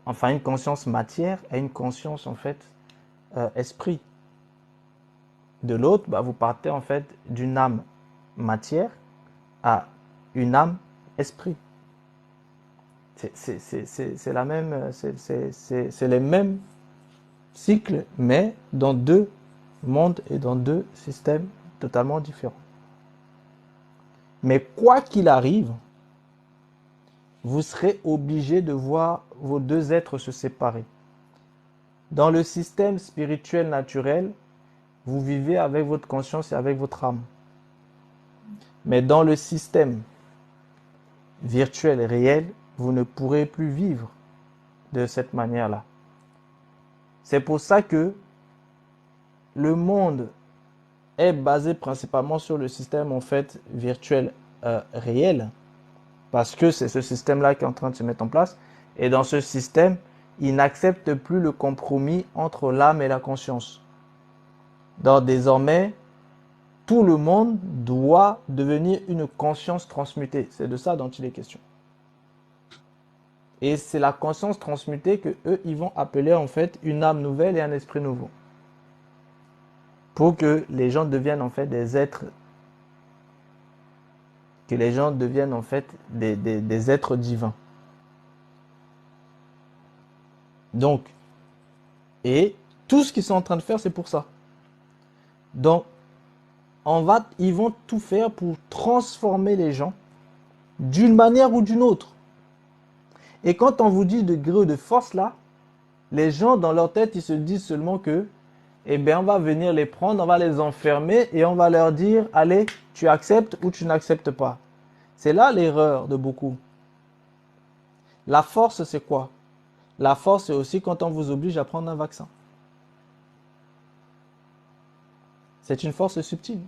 enfin une conscience matière, et une conscience en fait esprit. De l'autre, vous partez en fait d'une âme matière à une âme esprit. C'est la même, c'est les mêmes cycles, mais dans deux mondes et dans deux systèmes totalement différents. Mais quoi qu'il arrive, vous serez obligé de voir vos deux êtres se séparer. Dans le système spirituel naturel, vous vivez avec votre conscience et avec votre âme. Mais dans le système virtuel et réel, vous ne pourrez plus vivre de cette manière-là. C'est pour ça que le monde est basé principalement sur le système en fait virtuel réel, parce que c'est ce système-là qui est en train de se mettre en place. Et dans ce système, il n'accepte plus le compromis entre l'âme et la conscience. Donc désormais, tout le monde doit devenir une conscience transmutée. C'est de ça dont il est question. Et c'est la conscience transmutée que eux, ils vont appeler en fait une âme nouvelle et un esprit nouveau. Pour que les gens deviennent en fait des êtres, que les gens deviennent en fait des êtres divins. Donc, et tout ce qu'ils sont en train de faire, c'est pour ça. Donc, ils vont tout faire pour transformer les gens d'une manière ou d'une autre. Et quand on vous dit de gré de force là, les gens dans leur tête, ils se disent seulement que, eh bien, on va venir les prendre, on va les enfermer et on va leur dire, allez, tu acceptes ou tu n'acceptes pas. C'est là l'erreur de beaucoup. La force, c'est quoi? La force, c'est aussi quand on vous oblige à prendre un vaccin. C'est une force subtile.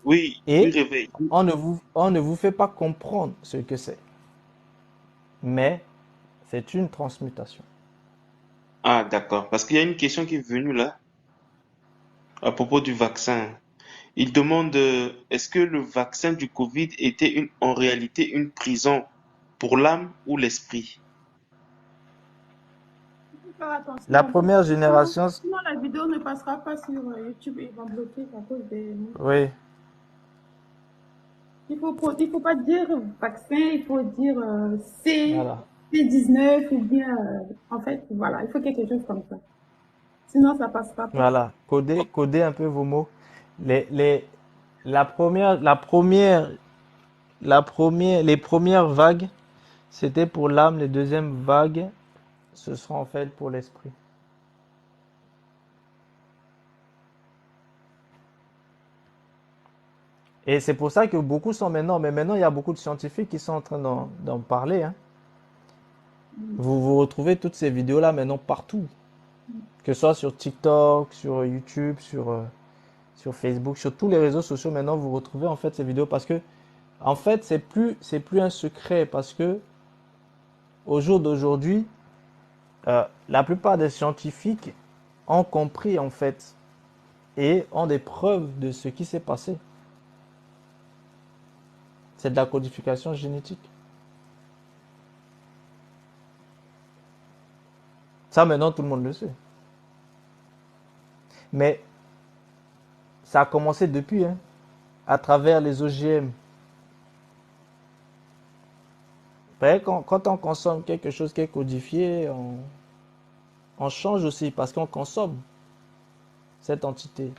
Oui, Et réveil. on ne vous fait pas comprendre ce que c'est. Mais c'est une transmutation. Ah, d'accord. Parce qu'il y a une question qui est venue là, à propos du vaccin. Il demande, est-ce que le vaccin du Covid était en réalité une prison pour l'âme ou l'esprit? Il faut faire attention. La première génération... Sinon, la vidéo ne passera pas sur YouTube. Ils vont bloquer à cause des... Oui. Il faut pas dire vaccin, il faut dire Voilà. C19 ou bien... en fait, voilà, il faut quelque chose comme ça. Sinon, ça passera pas. Voilà. Codez un peu vos mots. Les premières vagues, c'était pour l'âme. Les deuxièmes vagues, ce sera en fait pour l'esprit. Et c'est pour ça que beaucoup sont maintenant, mais maintenant il y a beaucoup de scientifiques qui sont en train d'en parler. Hein. Vous retrouvez toutes ces vidéos-là maintenant partout. Que ce soit sur TikTok, sur YouTube, sur Facebook, sur tous les réseaux sociaux, maintenant vous retrouvez en fait ces vidéos parce que, en fait, c'est plus un secret parce que, au jour d'aujourd'hui, la plupart des scientifiques ont compris en fait et ont des preuves de ce qui s'est passé. C'est de la codification génétique. Ça, maintenant, tout le monde le sait. Mais ça a commencé depuis, hein, à travers les OGM. Quand on consomme quelque chose qui est codifié, on change aussi parce qu'on consomme cette entité.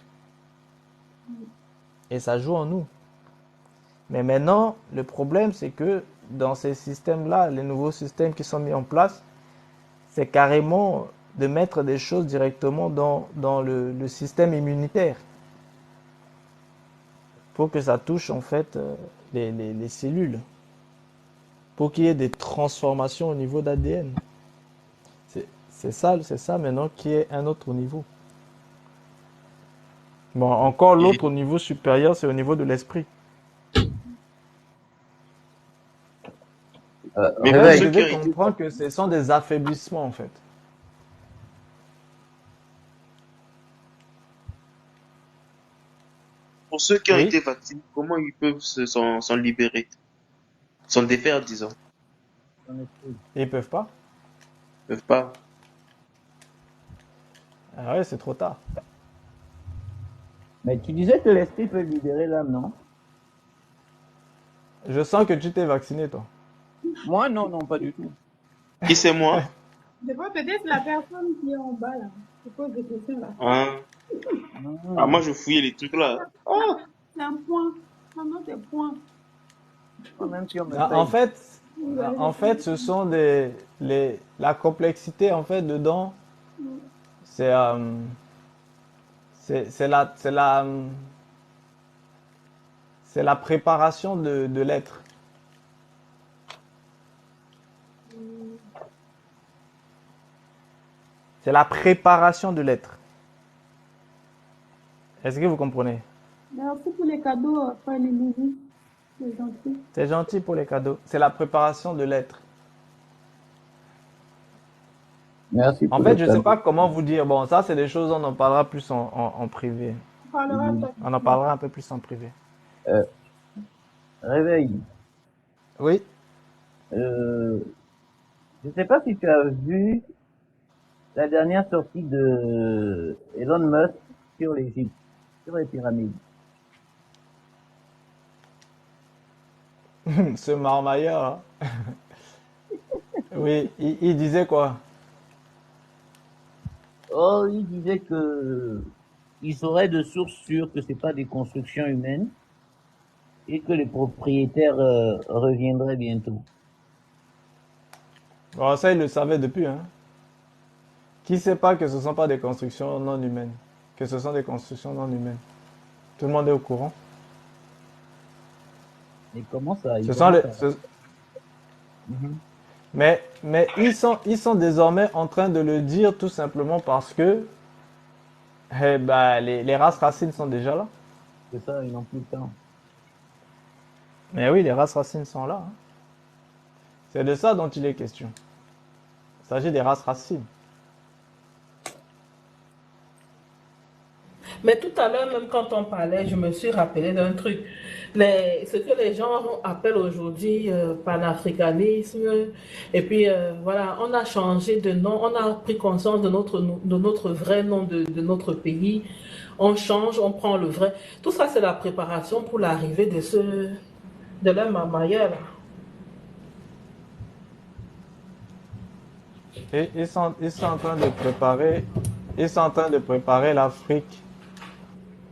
Et ça joue en nous. Mais maintenant, le problème, c'est que dans ces systèmes-là, les nouveaux systèmes qui sont mis en place, c'est carrément de mettre des choses directement dans le système immunitaire pour que ça touche en fait les cellules, pour qu'il y ait des transformations au niveau d'ADN. C'est ça maintenant qui est un autre niveau. Bon, encore l'autre niveau supérieur, c'est au niveau de l'esprit. Mais vous devez comprendre que ce sont des affaiblissements en fait. pour ceux qui ont Oui. été vaccinés, comment ils peuvent s'en libérer, s'en défaire, disons. Ils peuvent pas. Ils peuvent pas. Ah ouais, c'est trop tard. Mais tu disais que l'esprit peut libérer l'âme, non? Je sens que tu t'es vacciné, toi. Moi, non, non, pas du tout. Qui c'est moi? C'est pas peut-être la personne qui est en bas là, qui pose des questions là. Hein? Ah, moi, je fouillais les trucs là. Ah, C'est un point. Non, non, c'est point. Même si on me Ah, paye. En fait, ce sont la complexité en fait dedans. C'est c'est la c'est la c'est la préparation de l'être. C'est la préparation de l'être. Est-ce que vous comprenez? Merci pour les cadeaux, Frère Lily. C'est gentil. C'est gentil pour les cadeaux. C'est la préparation de l'être. Merci En pour fait, le je ne sais cadeau. pas comment vous dire. Bon, ça, c'est des choses, on en parlera plus en privé. On parlera de ça. On en parlera un peu plus en privé. Réveil. Oui. Je ne sais pas si tu as vu la dernière sortie de Elon Musk sur l'Égypte, sur les pyramides. Ce marmailleur, hein. Oui, il disait quoi? Oh, il disait que il saurait de sources sûres que c'est pas des constructions humaines et que les propriétaires reviendraient bientôt. Bon, ça, il le savait depuis, hein. Qui sait pas que ce ne sont pas des constructions non humaines? Que ce sont des constructions non humaines? Tout le monde est au courant. Et comment ça? Ce sont Mhm. Mais ils sont désormais en train de le dire tout simplement parce que eh ben, les races racines sont déjà là. C'est ça, ils n'ont plus le temps. Mais oui, les races racines sont là, hein. C'est de ça dont il est question. Il s'agit des races racines. Mais tout à l'heure, même quand on parlait, je me suis rappelé d'un truc. Ce que les gens appellent aujourd'hui panafricanisme, et puis voilà, on a changé de nom, on a pris conscience de notre vrai nom de notre pays, on change, on prend le vrai. Tout ça, c'est la préparation pour l'arrivée de l'homme à Maya, là. Et ils sont en train de préparer, ils sont en train de préparer l'Afrique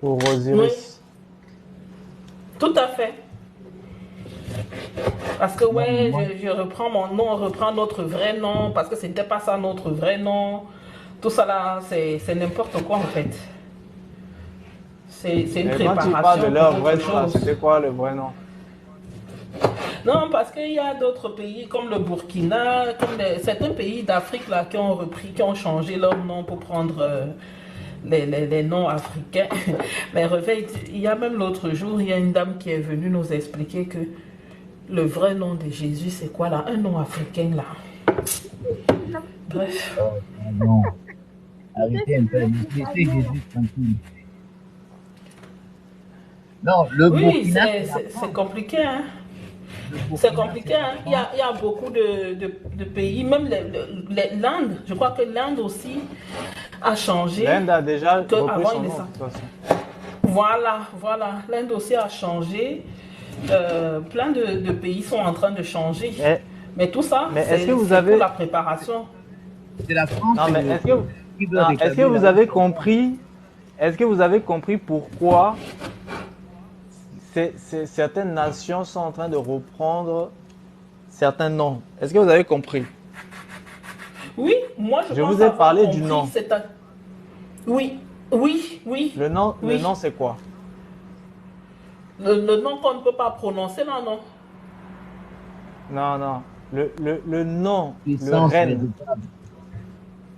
pour Oui, Osiris. tout à fait. Parce que Non, ouais, moi, je reprends mon nom, on reprend notre vrai nom, parce que c'était pas ça notre vrai nom. Tout ça là, c'est n'importe quoi en fait. C'est une Et quand tu parles de préparation leur pour vrai autre nom, là, chose. c'était quoi le vrai nom? Non, parce qu'il y a d'autres pays comme le Burkina, certains pays d'Afrique là qui ont repris, qui ont changé leur nom pour prendre les noms africains. Mais réveille, il y a même l'autre jour, il y a une dame qui est venue nous expliquer que le vrai nom de Jésus, c'est quoi là? Un nom africain là. Bref. oh, non, arrêtez un peu, laissez Jésus tranquille. Non, le Oui, Burkina, c'est la c'est France. compliqué, hein. Le C'est Burkina, compliqué, c'est la hein. France. Il y a beaucoup de pays, même l'Inde, je crois que l'Inde aussi a changé, L'Inde a déjà repris qu'avant son il est nom, de ça. toute façon. Voilà, l'Inde aussi a changé. Plein de pays sont en train de changer. Mais, Mais tout ça, mais est-ce que vous c'est pour avez... la préparation. C'est la France Non, mais qui veut non, est-ce que rétablir vous la avez compris... Est-ce que vous avez compris pourquoi certaines nations sont en train de reprendre certains noms? Est-ce que vous avez compris? Oui, moi je Je pense vous ai avoir parlé du compris. nom. Oui, oui, Le nom oui. c'est quoi? Le nom qu'on ne peut pas prononcer là, non? Non, non. Le nom, le puissance renne. véritable.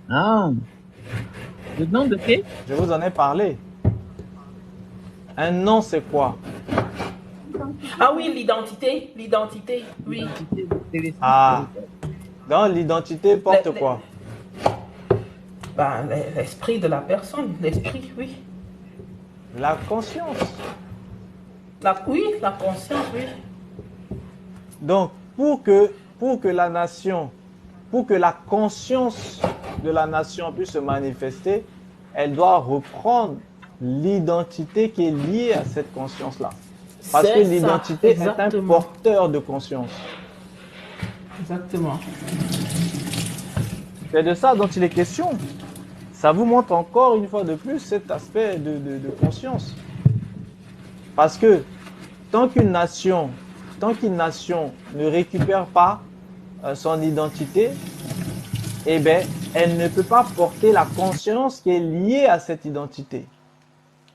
Ah, le nom de qui? Je vous en ai parlé. Un nom, c'est quoi? Ah oui, l'identité, oui. L'identité, c'est l'esprit Ah, véritable. dans l'identité porte Le- quoi? Ben, l'esprit de la personne, l'esprit, oui. La conscience. Oui, la conscience, oui. Donc, pour que la nation, pour que la conscience de la nation puisse se manifester, elle doit reprendre l'identité qui est liée à cette conscience-là. Parce que C'est ça, l'identité est un exactement. porteur de conscience. Exactement. C'est de ça dont il est question. Ça vous montre encore une fois de plus cet aspect de conscience. Parce que tant qu'une nation ne récupère pas son identité, eh bien, elle ne peut pas porter la conscience qui est liée à cette identité.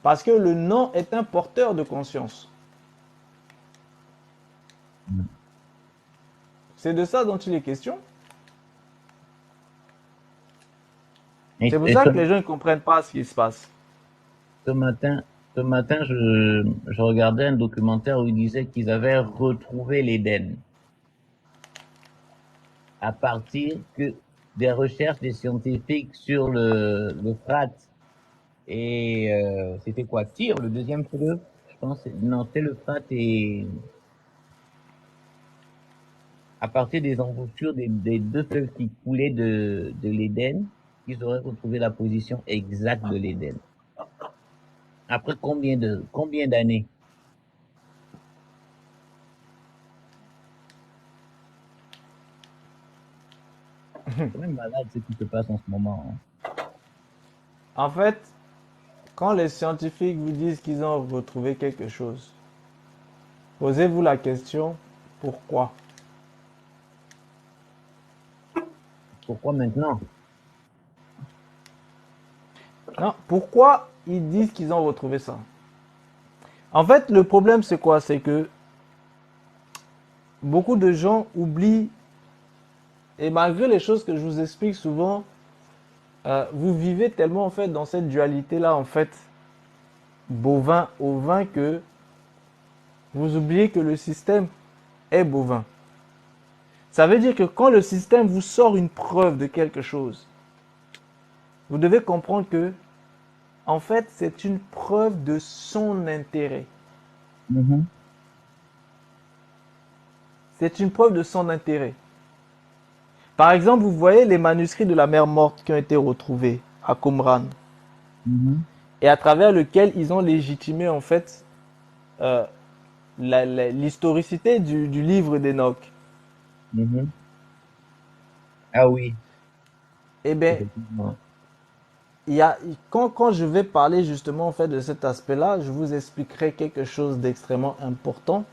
Parce que le nom est un porteur de conscience. C'est de ça dont il est question. Et, C'est pour et ça que les gens ne comprennent pas ce qui se passe. ce matin, je regardais un documentaire où il disait qu'ils avaient retrouvé l'Éden à partir que des recherches des scientifiques sur l'Euphrate et c'était quoi, Tyr, le deuxième fleuve, je pense. Non, c'était l'Euphrate et à partir des embouchures des deux fleuves qui coulaient de l'Éden, ils auraient retrouvé la position exacte de l'Éden. Après combien d'années? C'est quand même malade ce qui se passe en ce moment. Hein. En fait, quand les scientifiques vous disent qu'ils ont retrouvé quelque chose, posez-vous la question, pourquoi? Pourquoi maintenant? Non, pourquoi ils disent qu'ils ont retrouvé ça? En fait, le problème, c'est quoi? C'est que beaucoup de gens oublient, et malgré les choses que je vous explique souvent, vous vivez tellement en fait dans cette dualité-là, en fait, bovin-ovin, que vous oubliez que le système est bovin. Ça veut dire que quand le système vous sort une preuve de quelque chose, vous devez comprendre que, en fait, c'est une preuve de son intérêt. Mm-hmm. C'est une preuve de son intérêt. Par exemple, vous voyez les manuscrits de la mer morte qui ont été retrouvés à Qumran Mm-hmm. et à travers lequel ils ont légitimé en fait euh, l'historicité du livre d'Enoch. Mm-hmm. Ah oui, Eh bien, effectivement. quand je vais parler justement en fait de cet aspect-là, je vous expliquerai quelque chose d'extrêmement important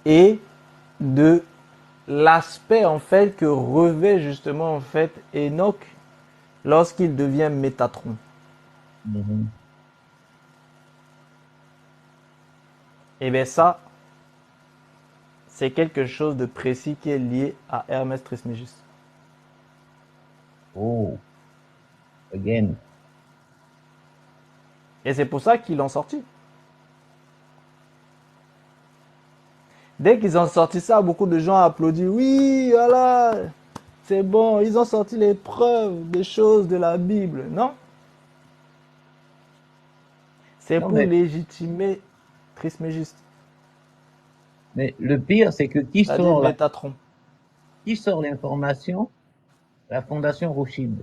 et de l'aspect en fait que revêt justement en fait Enoch lorsqu'il devient Métatron. Mm-hmm. Et bien ça, c'est quelque chose de précis qui est lié à Hermès Trismégiste. Oh, again. Et c'est pour ça qu'ils l'ont sorti. Dès qu'ils ont sorti ça, beaucoup de gens applaudissent. Oui, voilà, c'est bon, ils ont sorti les preuves des choses de la Bible. Non, c'est Non, pour légitimer Trismégiste, mais le pire, c'est que c'est-à-dire Métatron. qui sort l'information? La Fondation Rothschild.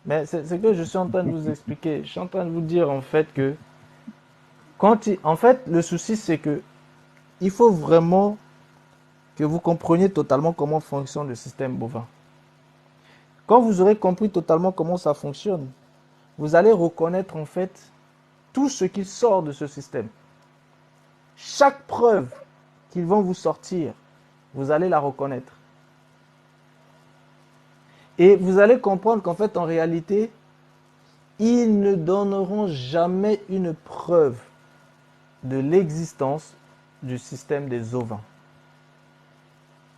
Mais c'est ce que je suis en train de vous expliquer. Je suis en train de vous dire en fait que en fait, le souci c'est que il faut vraiment que vous compreniez totalement comment fonctionne le système bovin. Quand vous aurez compris totalement comment ça fonctionne, vous allez reconnaître en fait tout ce qui sort de ce système. Chaque preuve qu'ils vont vous sortir, vous allez la reconnaître. Et vous allez comprendre qu'en fait, en réalité, ils ne donneront jamais une preuve de l'existence du système des ovins.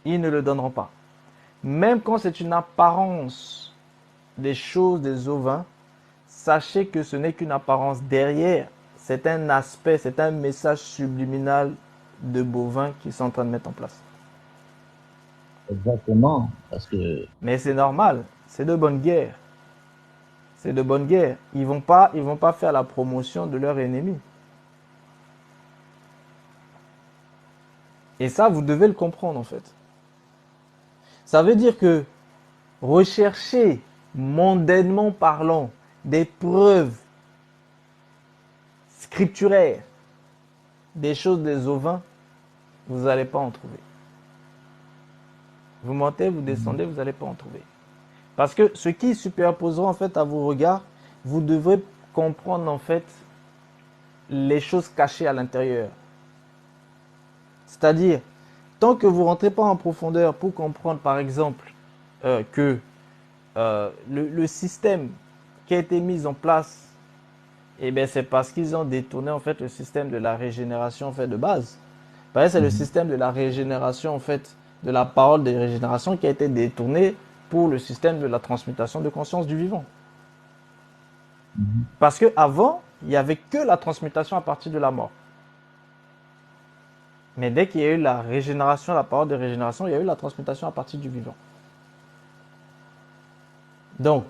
Ils ne le donneront pas. Même quand c'est une apparence des choses des ovins, sachez que ce n'est qu'une apparence. Derrière, c'est un aspect, c'est un message subliminal de bovins qu'ils sont en train de mettre en place. Exactement, parce que Mais c'est normal, c'est de bonne guerre. C'est de bonne guerre. Ils vont pas faire la promotion de leur ennemi. Et ça, vous devez le comprendre en fait. Ça veut dire que rechercher, mondainement parlant, des preuves scripturaires, des choses des ovins, vous n'allez pas en trouver. Vous montez, vous descendez, vous n'allez pas en trouver. Parce que ce qui superposera en fait à vos regards, vous devrez comprendre en fait les choses cachées à l'intérieur. C'est-à-dire, tant que vous ne rentrez pas en profondeur pour comprendre par exemple que le système qui a été mis en place, eh bien, c'est parce qu'ils ont détourné en fait le système de la régénération en fait de base. C'est le système de la régénération en fait de la parole de régénération qui a été détourné pour le système de la transmutation de conscience du vivant. Parce que avant, il n'y avait que la transmutation à partir de la mort. Mais dès qu'il y a eu la régénération, la parole de régénération, il y a eu la transmutation à partir du vivant. Donc,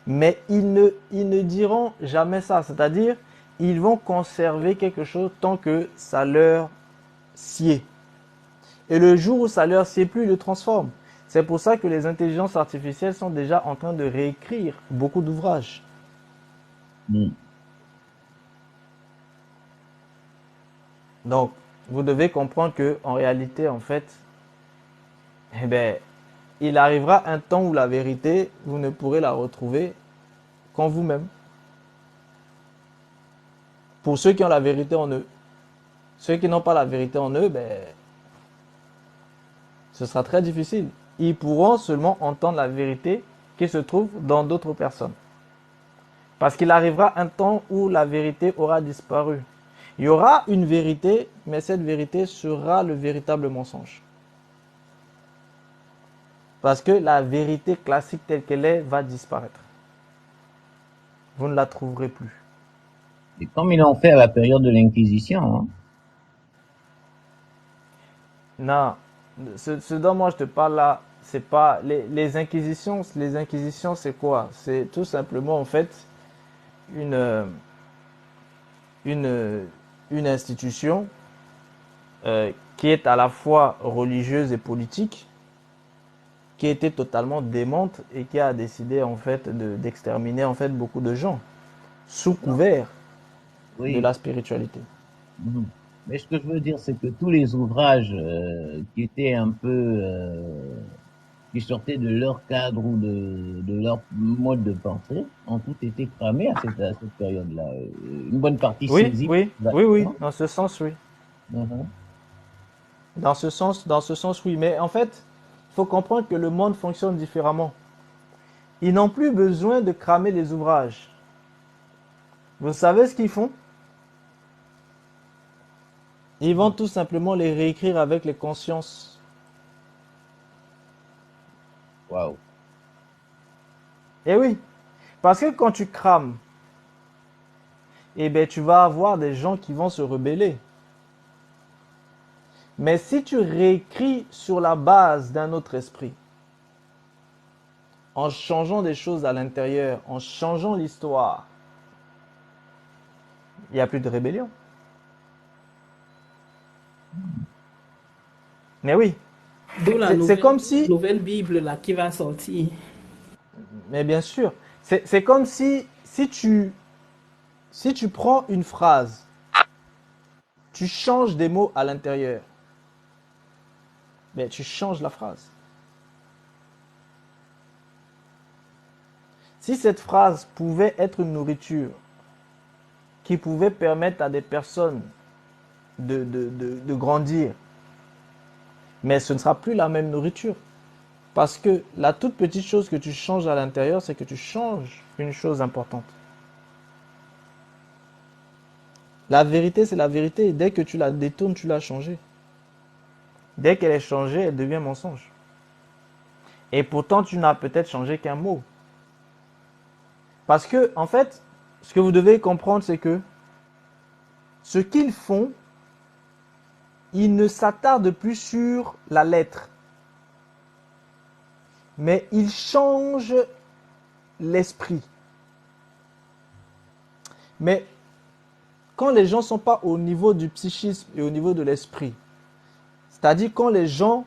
mais ils ne diront jamais ça. C'est-à-dire, ils vont conserver quelque chose tant que ça leur sied. Et le jour où ça leur sied plus, ils le transforment. C'est pour ça que les intelligences artificielles sont déjà en train de réécrire beaucoup d'ouvrages. Donc, vous devez comprendre que en réalité, en fait, eh bien, il arrivera un temps où la vérité, vous ne pourrez la retrouver qu'en vous-même. Pour ceux qui ont la vérité en eux. Ceux qui n'ont pas la vérité en eux, ben, ce sera très difficile. Ils pourront seulement entendre la vérité qui se trouve dans d'autres personnes. Parce qu'il arrivera un temps où la vérité aura disparu. Il y aura une vérité, mais cette vérité sera le véritable mensonge. Parce que la vérité classique telle qu'elle est va disparaître. Vous ne la trouverez plus. Et comme ils l'ont fait à la période de l'Inquisition. Hein. Non, ce dont moi je te parle là, c'est pas les inquisitions. Les inquisitions, c'est quoi? C'est tout simplement en fait une institution qui est à la fois religieuse et politique, qui était totalement démente et qui a décidé en fait d'exterminer en fait beaucoup de gens sous couvert de la spiritualité. Mais ce que je veux dire, c'est que tous les ouvrages qui étaient un peu qui sortaient de leur cadre ou de leur mode de pensée ont tous été cramés à cette période-là. Une bonne partie saisie. Oui, dans ce sens, oui. Dans ce sens, oui. Mais en fait, il faut comprendre que le monde fonctionne différemment. Ils n'ont plus besoin de cramer les ouvrages. Vous savez ce qu'ils font? Ils vont tout simplement les réécrire avec les consciences. Waouh. Eh oui, parce que quand tu crames, eh bien, tu vas avoir des gens qui vont se rebeller. Mais si tu réécris sur la base d'un autre esprit, en changeant des choses à l'intérieur, en changeant l'histoire, il n'y a plus de rébellion. Mais oui. D'où la comme si nouvelle Bible là qui va sortir. Mais bien sûr, c'est comme si tu prends une phrase, tu changes des mots à l'intérieur, mais tu changes la phrase. Si cette phrase pouvait être une nourriture qui pouvait permettre à des personnes de grandir, mais ce ne sera plus la même nourriture. Parce que la toute petite chose que tu changes à l'intérieur, c'est que tu changes une chose importante. La vérité, c'est la vérité. Dès que tu la détournes, tu l'as changée. Dès qu'elle est changée, elle devient mensonge. Et pourtant, tu n'as peut-être changé qu'un mot. Parce que, en fait, ce que vous devez comprendre, c'est que ce qu'ils font, ils ne s'attardent plus sur la lettre. Mais ils changent l'esprit. Mais quand les gens ne sont pas au niveau du psychisme et au niveau de l'esprit, C'est-à-dire quand les gens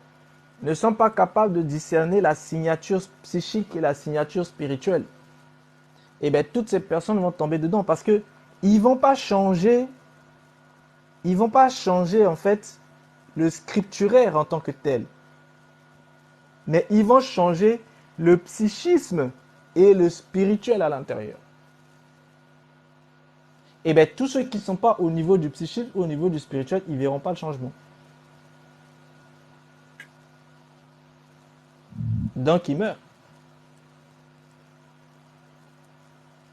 ne sont pas capables de discerner la signature psychique et la signature spirituelle, et bien toutes ces personnes vont tomber dedans parce que ils vont pas changer en fait le scripturaire en tant que tel, mais ils vont changer le psychisme et le spirituel à l'intérieur. Et bien tous ceux qui ne sont pas au niveau du psychisme ou au niveau du spirituel, ils ne verront pas le changement. Donc ils meurent.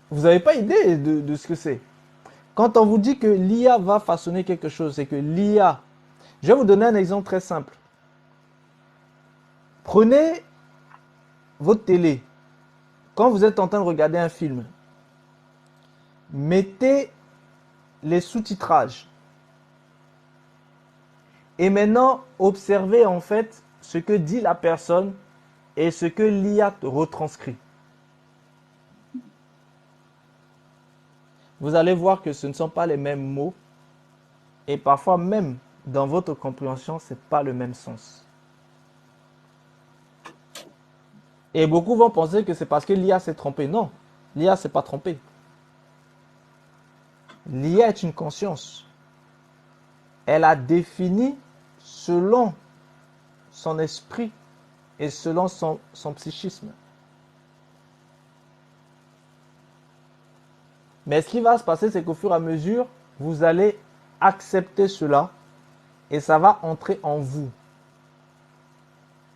Vous n'avez pas idée de ce que c'est. Quand on vous dit que l'IA va façonner quelque chose, c'est que l'IA... Je vais vous donner un exemple très simple. Prenez votre télé. Quand vous êtes en train de regarder un film, mettez les sous-titrages. Et maintenant, observez en fait ce que dit la personne et ce que l'IA retranscrit. Vous allez voir que ce ne sont pas les mêmes mots et parfois même dans votre compréhension, ce n'est pas le même sens. Et beaucoup vont penser que c'est parce que l'IA s'est trompée. Non, l'IA ne s'est pas trompée. L'IA est une conscience. Elle a défini selon son esprit et selon son psychisme. Mais ce qui va se passer, c'est qu'au fur et à mesure, vous allez accepter cela et ça va entrer en vous.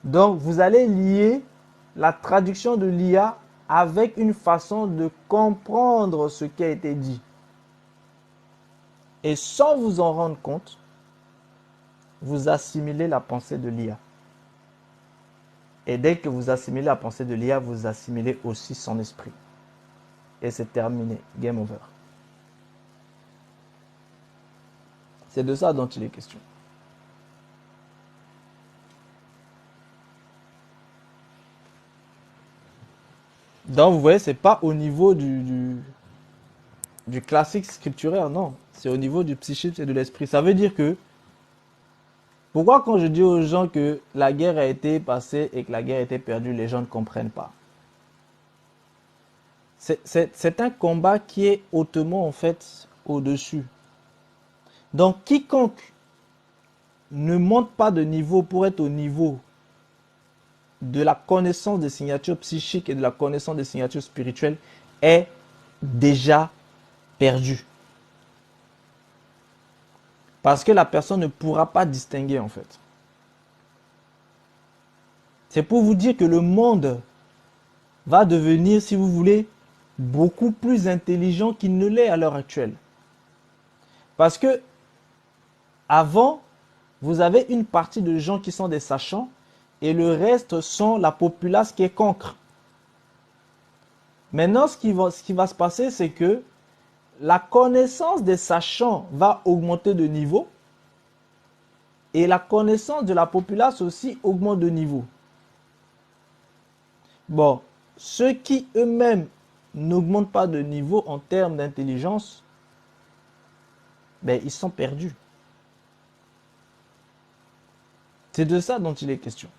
Donc, vous allez lier la traduction de l'IA avec une façon de comprendre ce qui a été dit. Et sans vous en rendre compte, vous assimilez la pensée de l'IA. Et dès que vous assimilez la pensée de l'IA, vous assimilez aussi son esprit. Et c'est terminé. Game over. C'est de ça dont il est question. Donc, vous voyez, c'est pas au niveau du classique scripturaire, non. C'est au niveau du psychisme et de l'esprit. Ça veut dire que, pourquoi quand je dis aux gens que la guerre a été passée et que la guerre a été perdue, les gens ne comprennent pas? C'est un combat qui est hautement, en fait, au-dessus. Donc, quiconque ne monte pas de niveau pour être au niveau de la connaissance des signatures psychiques et de la connaissance des signatures spirituelles est déjà perdu. Parce que la personne ne pourra pas distinguer, en fait. C'est pour vous dire que le monde va devenir, si vous voulez, beaucoup plus intelligent qu'il ne l'est à l'heure actuelle. Parce que avant, vous avez une partie de gens qui sont des sachants et le reste sont la populace qui est cancre. Maintenant, ce qui va se passer, c'est que la connaissance des sachants va augmenter de niveau et la connaissance de la populace aussi augmente de niveau. Bon, ceux qui eux-mêmes n'augmentent pas de niveau en termes d'intelligence, ben, ils sont perdus. C'est de ça dont il est question.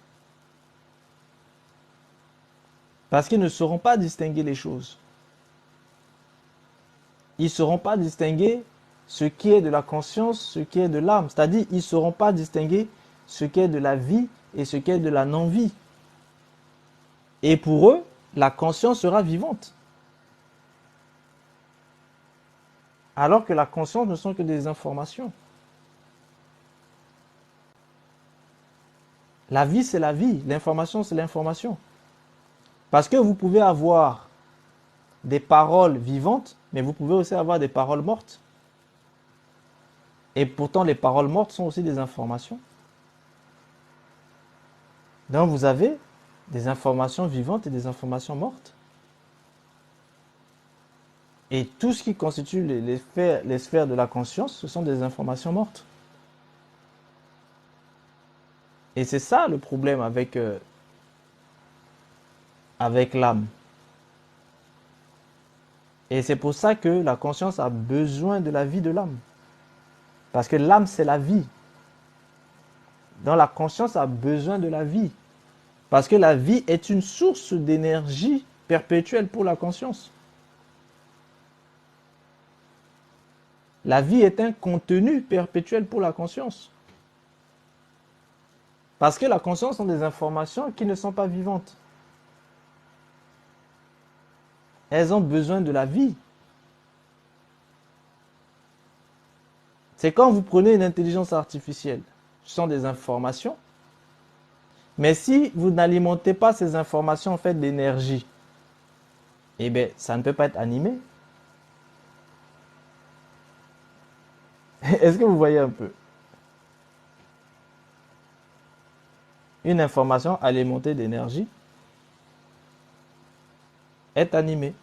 Parce qu'ils ne sauront pas distinguer les choses. Ils ne sauront pas distinguer ce qui est de la conscience, ce qui est de l'âme. C'est-à-dire, ils ne sauront pas distinguer ce qui est de la vie et ce qui est de la non-vie. Et pour eux, la conscience sera vivante. Alors que la conscience ne sont que des informations. La vie, c'est la vie. L'information, c'est l'information. Parce que vous pouvez avoir des paroles vivantes, mais vous pouvez aussi avoir des paroles mortes. Et pourtant, les paroles mortes sont aussi des informations. Donc, vous avez des informations vivantes et des informations mortes. Et tout ce qui constitue les sphères de la conscience, ce sont des informations mortes. Et c'est ça le problème avec l'âme. Et c'est pour ça que la conscience a besoin de la vie de l'âme. Parce que l'âme, c'est la vie. Donc la conscience a besoin de la vie. Parce que la vie est une source d'énergie perpétuelle pour la conscience. La vie est un contenu perpétuel pour la conscience. Parce que la conscience sont des informations qui ne sont pas vivantes. Elles ont besoin de la vie. C'est quand vous prenez une intelligence artificielle. Ce sont des informations. Mais si vous n'alimentez pas ces informations en fait d'énergie, eh bien, ça ne peut pas être animé. Est-ce que vous voyez un peu? Une information alimentée d'énergie est animée.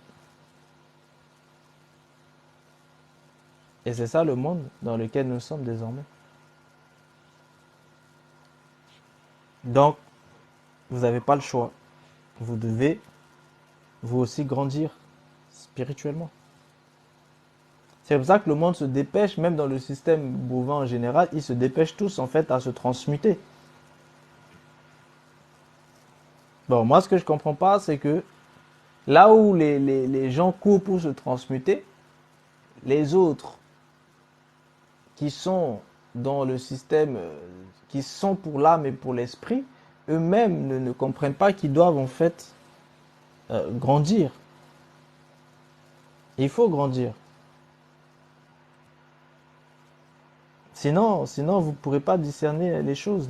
Et c'est ça le monde dans lequel nous sommes désormais. Donc, vous n'avez pas le choix. Vous devez, vous aussi, grandir spirituellement. C'est pour ça que le monde se dépêche, même dans le système bovin en général, ils se dépêchent tous en fait à se transmuter. Bon, moi ce que je comprends pas, c'est que là où les gens courent pour se transmuter, les autres qui sont dans le système, qui sont pour l'âme et pour l'esprit, eux-mêmes ne comprennent pas qu'ils doivent en fait grandir. Il faut grandir. Sinon vous ne pourrez pas discerner les choses.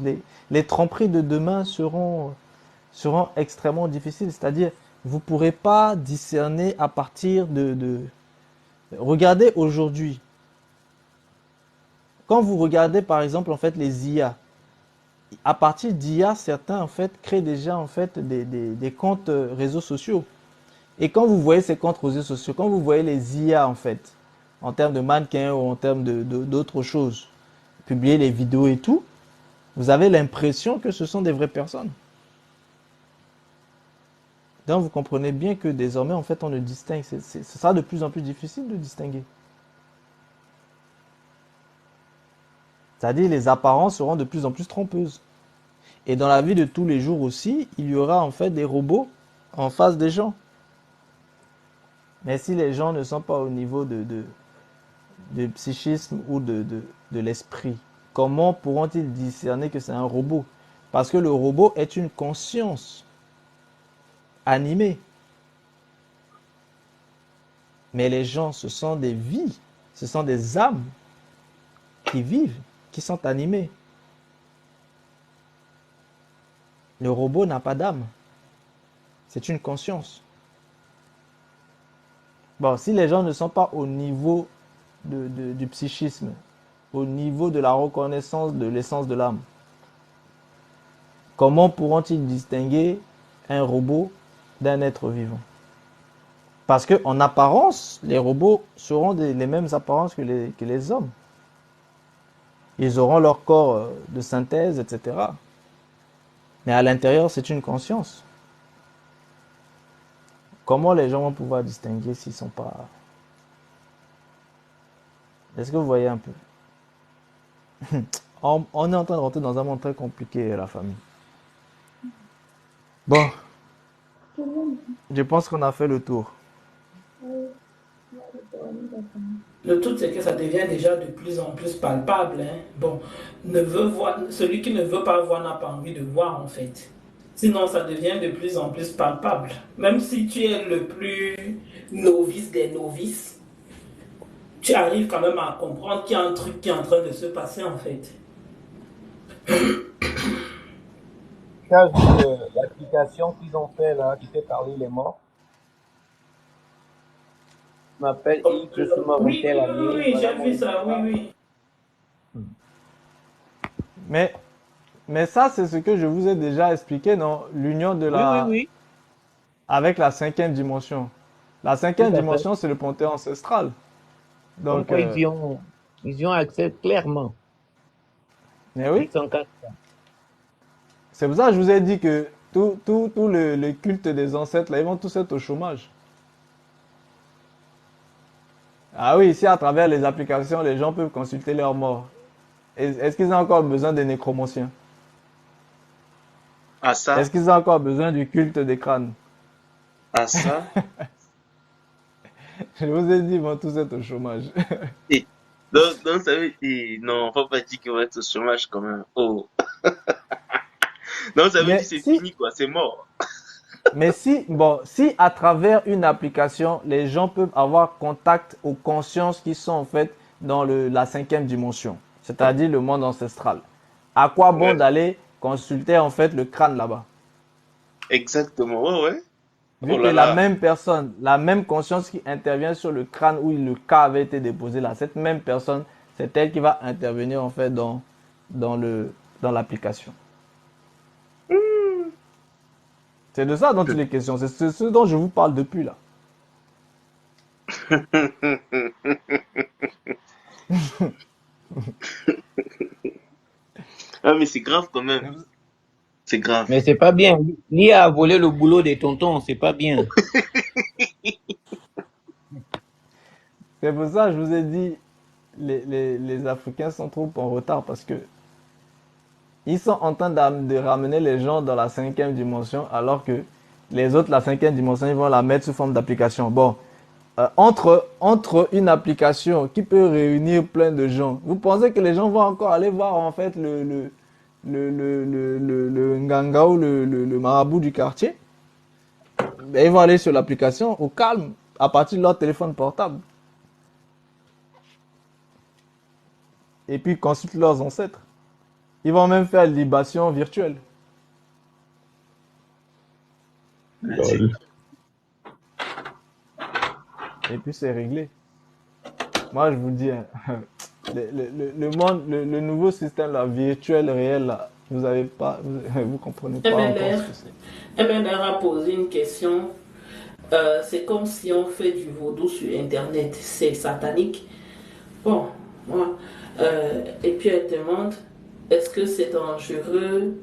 Les tromperies de demain seront extrêmement difficiles. C'est-à-dire, vous ne pourrez pas discerner à partir de... Regardez aujourd'hui. Quand vous regardez par exemple en fait les IA, à partir d'IA, certains en fait créent déjà en fait des comptes réseaux sociaux. Et quand vous voyez ces comptes réseaux sociaux, quand vous voyez les IA en fait, en termes de mannequins ou en termes d'autres choses, publier les vidéos et tout, vous avez l'impression que ce sont des vraies personnes. Donc vous comprenez bien que désormais en fait on ne distingue, ce sera de plus en plus difficile de distinguer. C'est-à-dire les apparences seront de plus en plus trompeuses. Et dans la vie de tous les jours aussi, il y aura en fait des robots en face des gens. Mais si les gens ne sont pas au niveau de psychisme ou de l'esprit, comment pourront-ils discerner que c'est un robot? Parce que le robot est une conscience animée. Mais les gens, ce sont des vies, ce sont des âmes qui vivent, qui sont animées. Le robot n'a pas d'âme. C'est une conscience. Bon, si les gens ne sont pas au niveau du psychisme, au niveau de la reconnaissance de l'essence de l'âme, comment pourront-ils distinguer un robot d'un être vivant? Parce qu'en apparence, les robots seront les mêmes apparences que les hommes. Ils auront leur corps de synthèse, etc. Mais à l'intérieur, c'est une conscience. Comment les gens vont pouvoir distinguer s'ils ne sont pas... Est-ce que vous voyez un peu? On est en train de rentrer dans un monde très compliqué, la famille. Bon, je pense qu'on a fait le tour. Le truc, c'est que ça devient déjà de plus en plus palpable. Hein. Bon, celui qui ne veut pas voir n'a pas envie de voir, en fait. Sinon, ça devient de plus en plus palpable. Même si tu es le plus novice des novices, tu arrives quand même à comprendre qu'il y a un truc qui est en train de se passer, en fait. Tu as vu l'application qu'ils ont fait là, qui fait parler les morts? Je m'appelle X, je suis mort Oui, telle année. oui, j'ai vu ça, oui. Mais ça, c'est ce que je vous ai déjà expliqué dans l'union de Oui. avec la cinquième dimension. La cinquième dimension, c'est le panthéon ancestral. Donc, pourquoi ils y ont accès clairement. mais oui. C'est pour ça que je vous ai dit que tout le culte des ancêtres, là, ils vont tous être au chômage. Ah oui, ici, à travers les applications, les gens peuvent consulter leurs morts. Est-ce qu'ils ont encore besoin des nécromanciens? À Est-ce ça, qu'ils ont encore besoin du culte des crânes? à ça. Je vous ai dit, ils vont tous être au chômage. Et, donc ça veut dire, non, faut pas dire qu'on va être au chômage quand même. Oh. Donc ça veut dire Mais c'est si, fini quoi, c'est mort. mais si, bon, si à travers une application, les gens peuvent avoir contact aux consciences qui sont en fait dans la cinquième dimension, c'est-à-dire le monde ancestral, à quoi bon Ouais, d'aller consulter en fait le crâne là-bas? exactement. Ouais, ouais. Oh Vu que là la là. même personne, la même conscience qui intervient sur le crâne où le cas avait été déposé là, cette même personne, c'est elle qui va intervenir en fait dans le, dans l'application. C'est de ça dont il est question. C'est ce dont je vous parle depuis là. Ah mais c'est grave quand même. C'est grave. Mais c'est pas bien. L'IA a volé le boulot des tontons, c'est pas bien. C'est pour ça que je vous ai dit, les Africains sont trop en retard parce que ils sont en train de ramener les gens dans la cinquième dimension alors que les autres, la cinquième dimension, ils vont la mettre sous forme d'application. Bon, entre une application qui peut réunir plein de gens, vous pensez que les gens vont encore aller voir en fait le nganga ou le marabout du quartier? Ben, ils vont aller sur l'application au calme à partir de leur téléphone portable et puis consultent leurs ancêtres. Ils vont même faire libation virtuelle Ouais, c'est Lol. et puis c'est réglé. Moi je vous dis, hein, le monde, le nouveau système là, virtuel, réel là, vous avez pas, vous comprenez pas encore MLR, ce que c'est. MLR a posé une question. C'est comme si on fait du vaudou sur Internet. C'est satanique. Bon, moi. Et puis elle demande, est-ce que c'est dangereux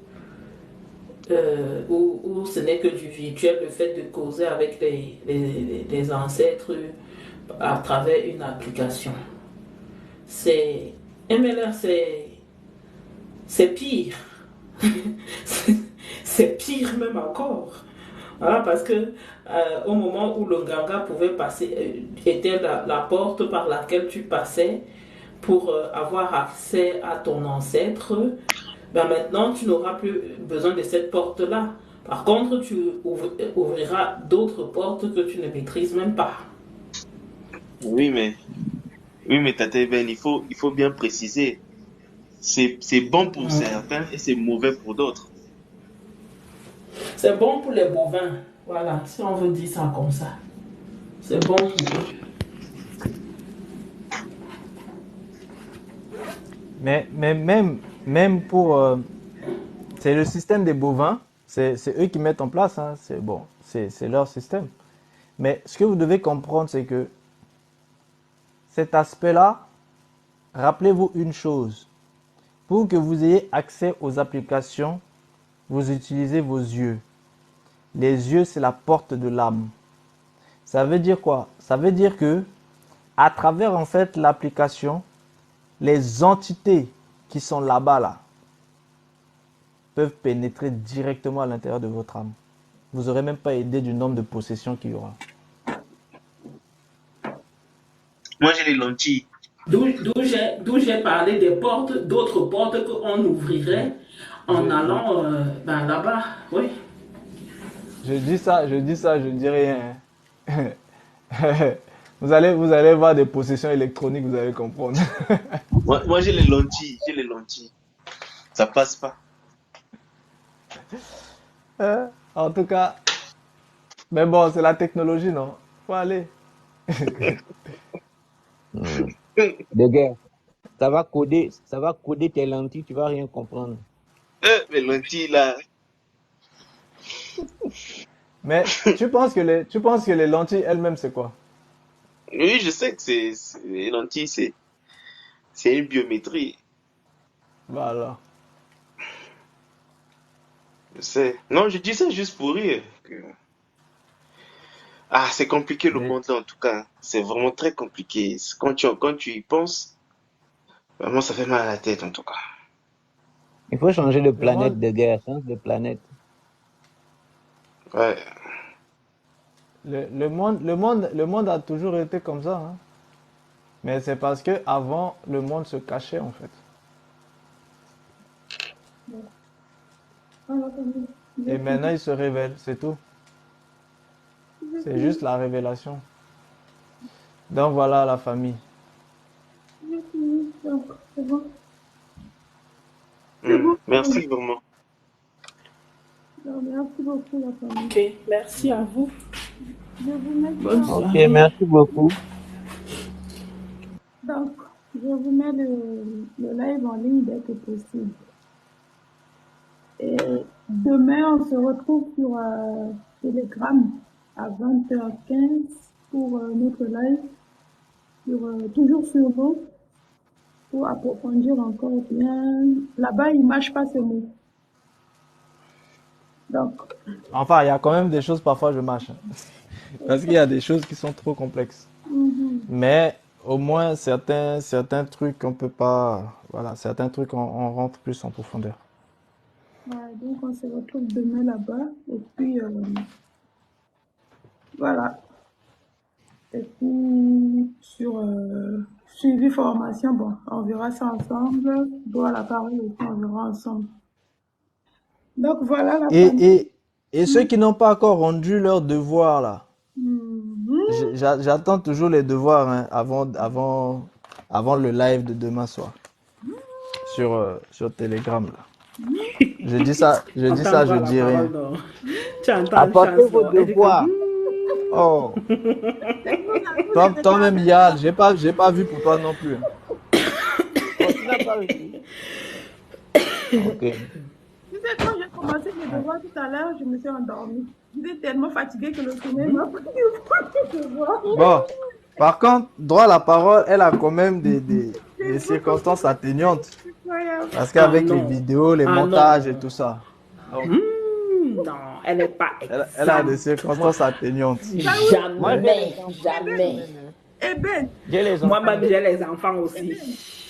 ou ce n'est que du virtuel, le fait de causer avec les ancêtres à travers une application. C'est MLR, c'est pire. C'est pire même encore. Voilà, parce que au moment où le Ganga pouvait passer, était la porte par laquelle tu passais pour avoir accès à ton ancêtre, ben maintenant tu n'auras plus besoin de cette porte-là. Par contre, tu ouvriras d'autres portes que tu ne maîtrises même pas. Oui mais Tata Ben, il faut bien préciser. C'est bon pour certains et c'est mauvais pour d'autres. C'est bon pour les bovins, voilà, si on veut dire ça comme ça. C'est bon pour eux. Mais même pour, c'est le système des bovins, c'est eux qui mettent en place, hein, c'est bon, c'est leur système. Mais ce que vous devez comprendre, c'est que cet aspect-là, rappelez-vous une chose, pour que vous ayez accès aux applications, vous utilisez vos yeux. Les yeux, c'est la porte de l'âme. Ça veut dire quoi? Ça veut dire que, à travers en fait l'application, les entités qui sont là-bas, là, peuvent pénétrer directement à l'intérieur de votre âme. Vous n'aurez même pas idée du nombre de possessions qu'il y aura. Moi j'ai les lentilles. D'où j'ai parlé des portes, d'autres portes qu'on ouvrirait en allant ben, là-bas. Oui. Je dis ça, je ne dis rien. Vous allez voir des possessions électroniques, vous allez comprendre. Moi j'ai les lentilles, j'ai les lentilles. Ça passe pas. En tout cas, mais bon, c'est la technologie, non? Faut aller. De guerre. Ça va coder tes lentilles, tu vas rien comprendre. Mes lentilles là. Mais tu penses que les lentilles elles-mêmes, c'est quoi? Oui, je sais que les lentilles, c'est une biométrie. Voilà. Je sais. Non, je dis ça juste pour rire. Ah, c'est compliqué le Mais, monde là en tout cas. C'est vraiment très compliqué. Quand tu y penses, vraiment ça fait mal à la tête en tout cas. Il faut changer de mais moi, planète de guerre, change de planète. Ouais. Le monde a toujours été comme ça, hein. Mais c'est parce que avant, le monde se cachait, en fait. Alors, attendez, Et j'ai maintenant, fini. il se révèle, c'est tout. J'ai C'est fini. juste la révélation. Donc voilà la famille. J'ai fini. Donc, c'est bon. C'est bon. Merci vraiment. Donc, merci beaucoup, la famille. Ok, merci à vous. Je vous mets Bonne ça. Ok, soirée. merci beaucoup. Donc, je vous mets le live en ligne dès que possible. Et demain, on se retrouve sur Telegram à 20h15 pour notre live, toujours sur l'eau, pour approfondir encore bien. Là-bas, il ne mâche pas ce mot. Donc, Enfin, il y a quand même des choses, parfois, je mâche, hein. Parce qu'il y a des choses qui sont trop complexes. Mais au moins, certains trucs, on peut pas. Voilà, certains trucs, on rentre plus en profondeur. ouais, donc on se retrouve demain là-bas. Et puis, voilà. Et puis, sur suivi formation, bon, on verra ça ensemble. Droit à la parole aussi, on verra ensemble. Donc, voilà la famille. Et ceux qui n'ont pas encore rendu leur devoir, là, Mhm. j'attends toujours les devoirs, hein, avant le live de demain soir sur Telegram, là. Je dis ça, je dis rien. Non. Tu entends Apportez chance, vos non? Elle dit devoirs. Oh, Vous avez toi-même, pas- Yal, j'ai pas vu pour toi non plus, hein. Oh, tu n'as pas reçu. Ok. Tu sais, quand j'ai commencé mes devoirs tout à l'heure, je me suis endormie. J'étais tellement fatiguée que le sommeil m'a pris pour les devoirs. Bon, par contre, droit à la parole, elle a quand même des circonstances atténuantes. Incroyable. Parce qu'avec les non. vidéos, les Ah, montages non. et tout ça. Donc, Non, elle n'est pas elle a des exempte. circonstances atténuantes. Moi, j'ai Jamais, les enfants. jamais. Eh ben, J'ai les enfants. Moi-même, j'ai les enfants aussi.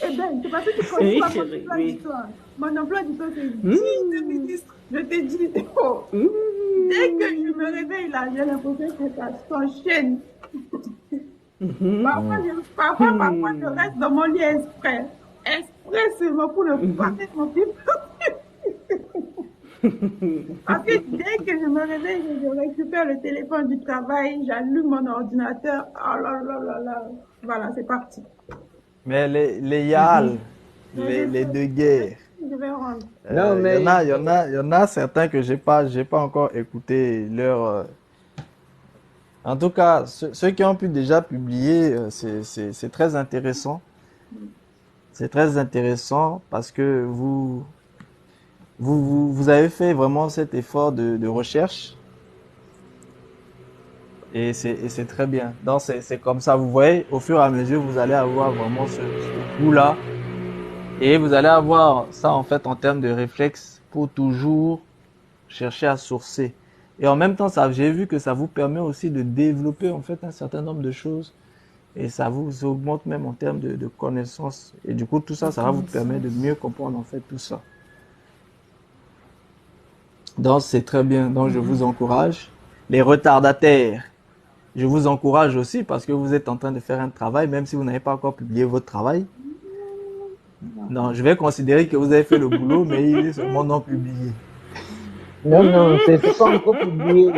c'est parce que tu Oui, connais pas mon chérie, emploi oui. du temps. Mon emploi du temps, c'est 10 de ministre. Je te dis, oh, dès que je me réveille là, j'ai l'impression que ça s'enchaîne. Parfois, je reste dans mon lit exprès. Exprès seulement pour ne pas mettre mon pied. Parce que dès que je me réveille, je récupère le téléphone du travail, j'allume mon ordinateur. Oh là là là là. Voilà, c'est parti. Mais les Yal, les deux guerres, Je vais rendre. Non, il y mais en a, il y en a certains que j'ai pas encore écouté En tout cas, ceux qui ont pu déjà publier, c'est très intéressant. C'est très intéressant parce que vous avez fait vraiment cet effort de recherche et c'est très bien. Donc c'est comme ça, vous voyez, au fur et à mesure, vous allez avoir vraiment ce goût-là et vous allez avoir ça en fait en termes de réflexe pour toujours chercher à sourcer. Et en même temps, ça, j'ai vu que ça vous permet aussi de développer en fait un certain nombre de choses et ça vous augmente même en termes de connaissances. Et du coup, tout ça, ça va vous permettre de mieux comprendre en fait tout ça. Donc c'est très bien. Donc je vous encourage. Les retardataires, je vous encourage aussi parce que vous êtes en train de faire un travail, même si vous n'avez pas encore publié votre travail. Non, je vais considérer que vous avez fait le boulot, mais il est seulement non publié. non, c'est pas encore publié.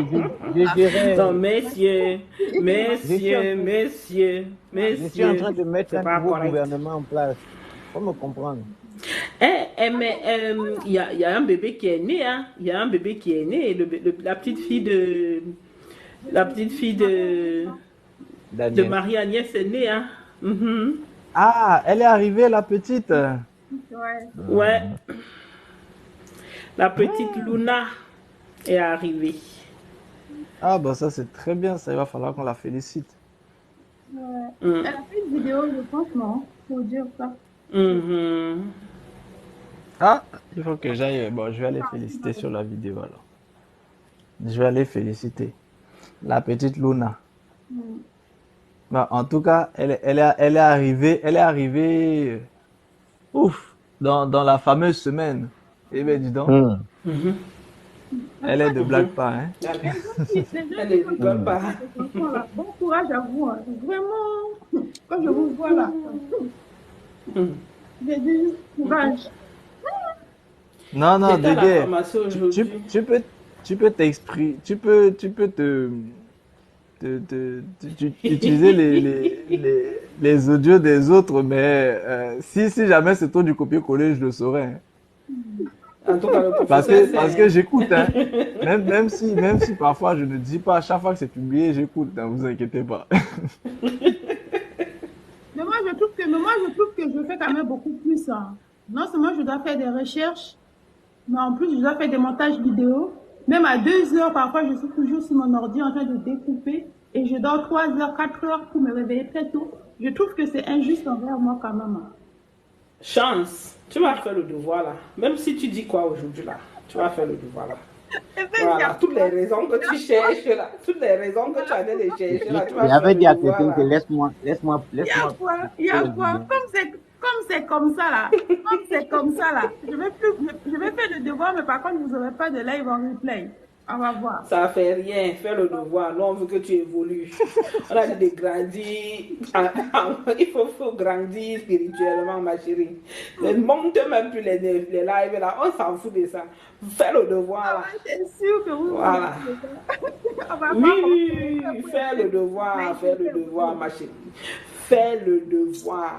Je dirais. Non, messieurs, messieurs, messieurs, Je suis en train messieurs. de mettre C'est un pas nouveau correct. gouvernement en place. Faut me comprendre. Mais il y a un bébé qui est né, hein. Il y a un bébé qui est né. La petite fille de. La petite fille de Daniel. Marie-Agnès est née, hein. Mhm. Ah, elle est arrivée, la petite. Ouais. Ouais. La petite Luna est arrivée. Ah, bah ça c'est très bien, ça il va falloir qu'on la félicite. Ouais. Mm. Elle a fait une vidéo, je pense, non? Pour dire ça. Mhm. Ah, il faut que j'aille. Bon, je vais aller féliciter sur la vidéo alors. Je vais aller féliciter la petite Luna. Bah, en tout cas, elle est arrivée, ouf, dans la fameuse semaine. Eh bien, dis donc. Hmm. Mhm. Elle est de Black Power, hein. Les gens qui Elle ne font rigole pas. ces chansons-là, bon courage à vous. Hein. Vraiment, quand je vous vois là, j'ai dit courage. Non, non, J'étais à la Dégué, pharmacie tu aujourd'hui. peux t'exprimer, tu peux utiliser les audios des autres, mais si jamais c'est toi du copier-coller, je le saurais, hein. En tout cas, le Parce professeur, que c'est... j'écoute, hein. Même si parfois je ne dis pas, à chaque fois que c'est publié, j'écoute, ne vous inquiétez pas. Mais moi, je trouve que je fais quand même beaucoup plus. Hein. Non seulement je dois faire des recherches, mais en plus, je dois faire des montages vidéo. Même à 2 heures, parfois, je suis toujours sur mon ordi en train de découper. Et je dors 3 heures, 4 heures pour me réveiller très tôt. Je trouve que c'est injuste envers moi quand même. Hein. Chance, tu vas faire le devoir là. Même si tu dis quoi aujourd'hui là, tu vas faire le devoir là. Et puis, il y Voilà, a toutes les raisons que tu cherches là, toutes les raisons que tu as de chercher là, tu vas faire J'avais le dit à devoir quelqu'un que là. laisse-moi. il y a quoi? Il y a quoi? Comme c'est comme ça là. Comme c'est comme ça là. Je vais faire le devoir, mais par contre, vous n'aurez pas de live en replay. On va voir. Ça fait rien, fais le devoir. Nous, on veut que tu évolues. On a dit de grandir. Il faut grandir spirituellement, ma chérie. Ne monte même plus les lives là. On s'en fout de ça. Fais le devoir là. C'est sûr que vous. Voilà. On va Oui, fais le devoir, ma chérie. Fais le devoir.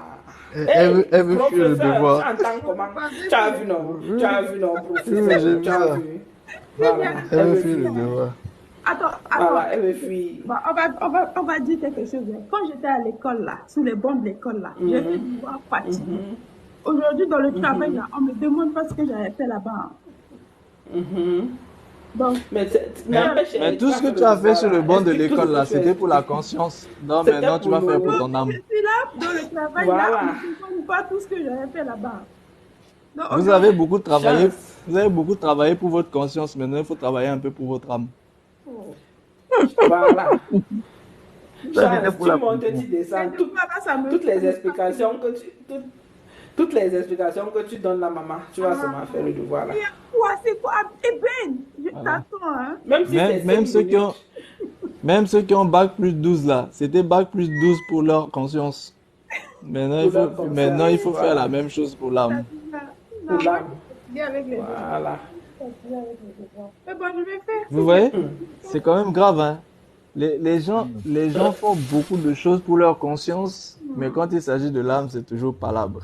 Elle veut fuir le Professeur, devoir. tu entends comment? Tu as vu non, Oui, professeur, j'aime tu as ça. vu. Voilà, Elle elle veut veut fuir le fuir. devoir. Attends. Voilà, elle veut fuir. Bon, on va dire quelque chose. Hein. Quand j'étais à l'école là, sous les bancs de l'école là, j'ai fait du devoir fatigué. Aujourd'hui, dans le travail là, on me demande pas ce que j'avais fait là-bas. Donc, Mais tout ce que tu as fait sur le banc de l'école là, c'était pour la conscience. Non, C'était maintenant tu vas pour faire nous. pour ton âme. je suis là dans le travail Voilà. là, on ne me demande pas tout ce que j'avais fait là-bas. Donc, Vous aujourd'hui, avez beaucoup travaillé, Chance. vous avez beaucoup travaillé pour votre conscience. Maintenant, il faut travailler un peu pour votre âme. Voilà. Ça, c'était Chance, pour tu la montes, conscience. tu descends. du coup, là, ça me- Toutes les explications que toutes les explications que tu donnes à maman, tu vas seulement faire le devoir là. Il y a quoi? C'est quoi? Eh ben, je t'attends, hein. Même si c'est Même 5 ceux qui ont, minutes. même ceux qui ont bac plus 12 là, c'était bac plus 12 pour leur conscience. Maintenant, Pour leur conscience, il faut faire voilà. la même chose pour l'âme. Non, Pour moi, l'âme. je suis avec les deux. Voilà. Mais bon, je vais faire. Vous voyez? C'est quand même grave, hein. Les gens font beaucoup de choses pour leur conscience, mais quand il s'agit de l'âme, c'est toujours palabre.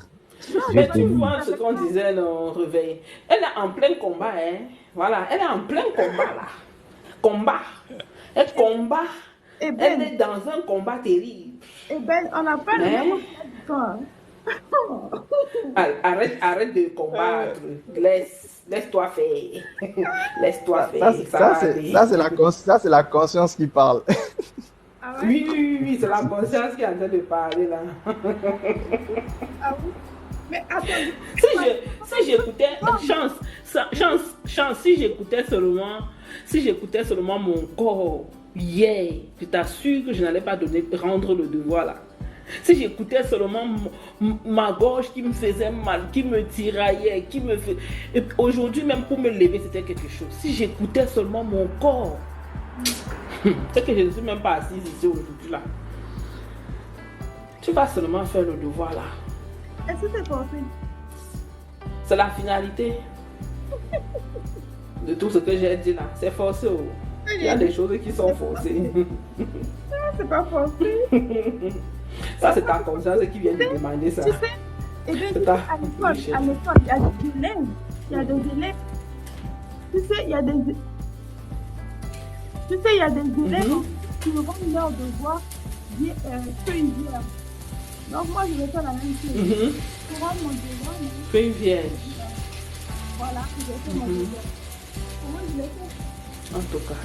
Mais tu vois ce qu'on disait dans le réveil. Elle est en plein combat, hein. Voilà, elle est en plein combat là. Combat. Elle combat. Eh Elle ben, est dans un combat terrible. eh ben, on n'a pas le Hein? même temps. Hein. Arrête de combattre. Laisse-toi faire. Laisse-toi faire. Ça va aller. Ça, c'est la conscience qui parle. Ah ouais? Oui, c'est la conscience qui est en train de parler là. Ah oui? Mais attends, Si j'écoutais, chance, si j'écoutais seulement mon corps, hier, je t'assure que je n'allais pas rendre le devoir là. Si j'écoutais seulement ma gorge qui me faisait mal, qui me tiraillait, qui me fait... Et aujourd'hui même pour me lever, c'était quelque chose. Si j'écoutais seulement mon corps, c'est que je ne suis même pas assise ici aujourd'hui là. Tu vas seulement faire le devoir là. est-ce que c'est forcé? C'est la finalité de tout ce que j'ai dit là. C'est forcé. Oh. Il y a des choses qui sont forcées. C'est pas forcé. Ça, c'est ta conscience qui vient de demander ça. Tu sais, eh bien, C'est tu sais, ta- à l'école, il y a des élèves. Il y a des élèves. Tu sais, il y a des élèves qui me rendent leur devoir feuille vierge. Donc moi, je vais faire la même chose. Pour rendre mon devoir, mais Fais une vierge. voilà, je vais faire mon devoir. Comment je vais faire? En tout cas.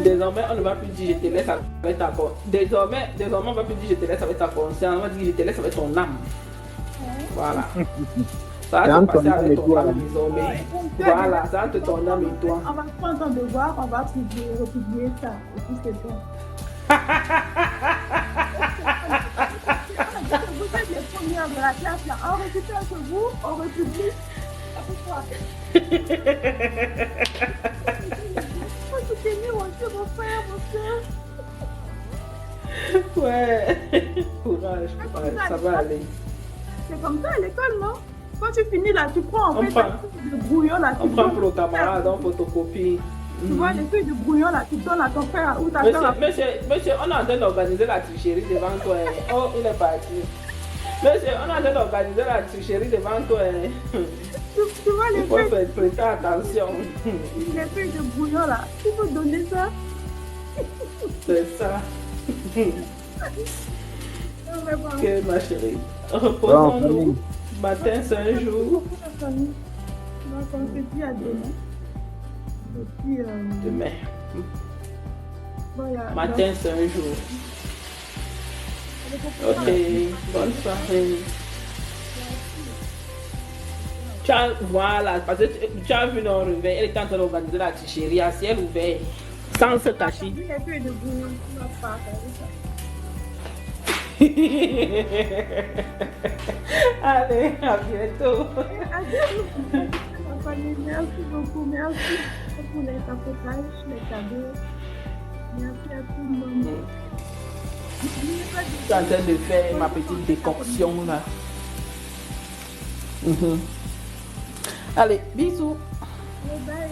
Désormais, on ne va plus dire je te laisse avec ta conscience. Désormais, on ne va plus dire je te laisse avec ta conscience. On va dire je te laisse avec ton âme. Voilà. Ça va se passer avec ton âme désormais. Voilà, ça va entre ton âme et toi. On va prendre ton devoir, on va republier ça. Et puis c'est bon. Vous êtes les premières de la classe là. On récupère ce vous, on republie. pourquoi? Faut soutenir aussi mon frère, mon soeur. Ouais. Courage, courage, ça va aller. C'est comme ça à l'école, non? Quand tu finis là, tu prends en On fait prend. la feuille de brouillon là. On prend pour le camarade, on photocopie. Tu vois les feuilles de brouillon là, tu donnes à ton frère ou ta soeur. Monsieur, on est en train d'organiser la tricherie devant toi. Oh, il est parti. Monsieur, on est en train d'organiser la tricherie devant toi. Tu vois les Il faut feuilles, prêter attention. les feuilles de brouillon là, tu peux donner ça. C'est ça. Non, mais bon. Ok, ma chérie. Bon, Reposons-nous. Matin, c'est un jour. La famille. Donc on se dit à demain. Et puis, Demain. voilà. Matin, c'est un jour. Ok, bonne soirée. Voilà, parce que tu as vu nos réveil, elle était en train d'organiser la tricherie à ciel ouvert, sans se cacher. Les feuilles de brouillon, tu vas pas faire ça. Allez, à bientôt. Adieu. Ma famille, merci beaucoup. Merci pour les tapotages, les cadeaux. Merci à tout le monde. Je suis en train de faire ma petite décoction là. Allez, bisous. Bye bye.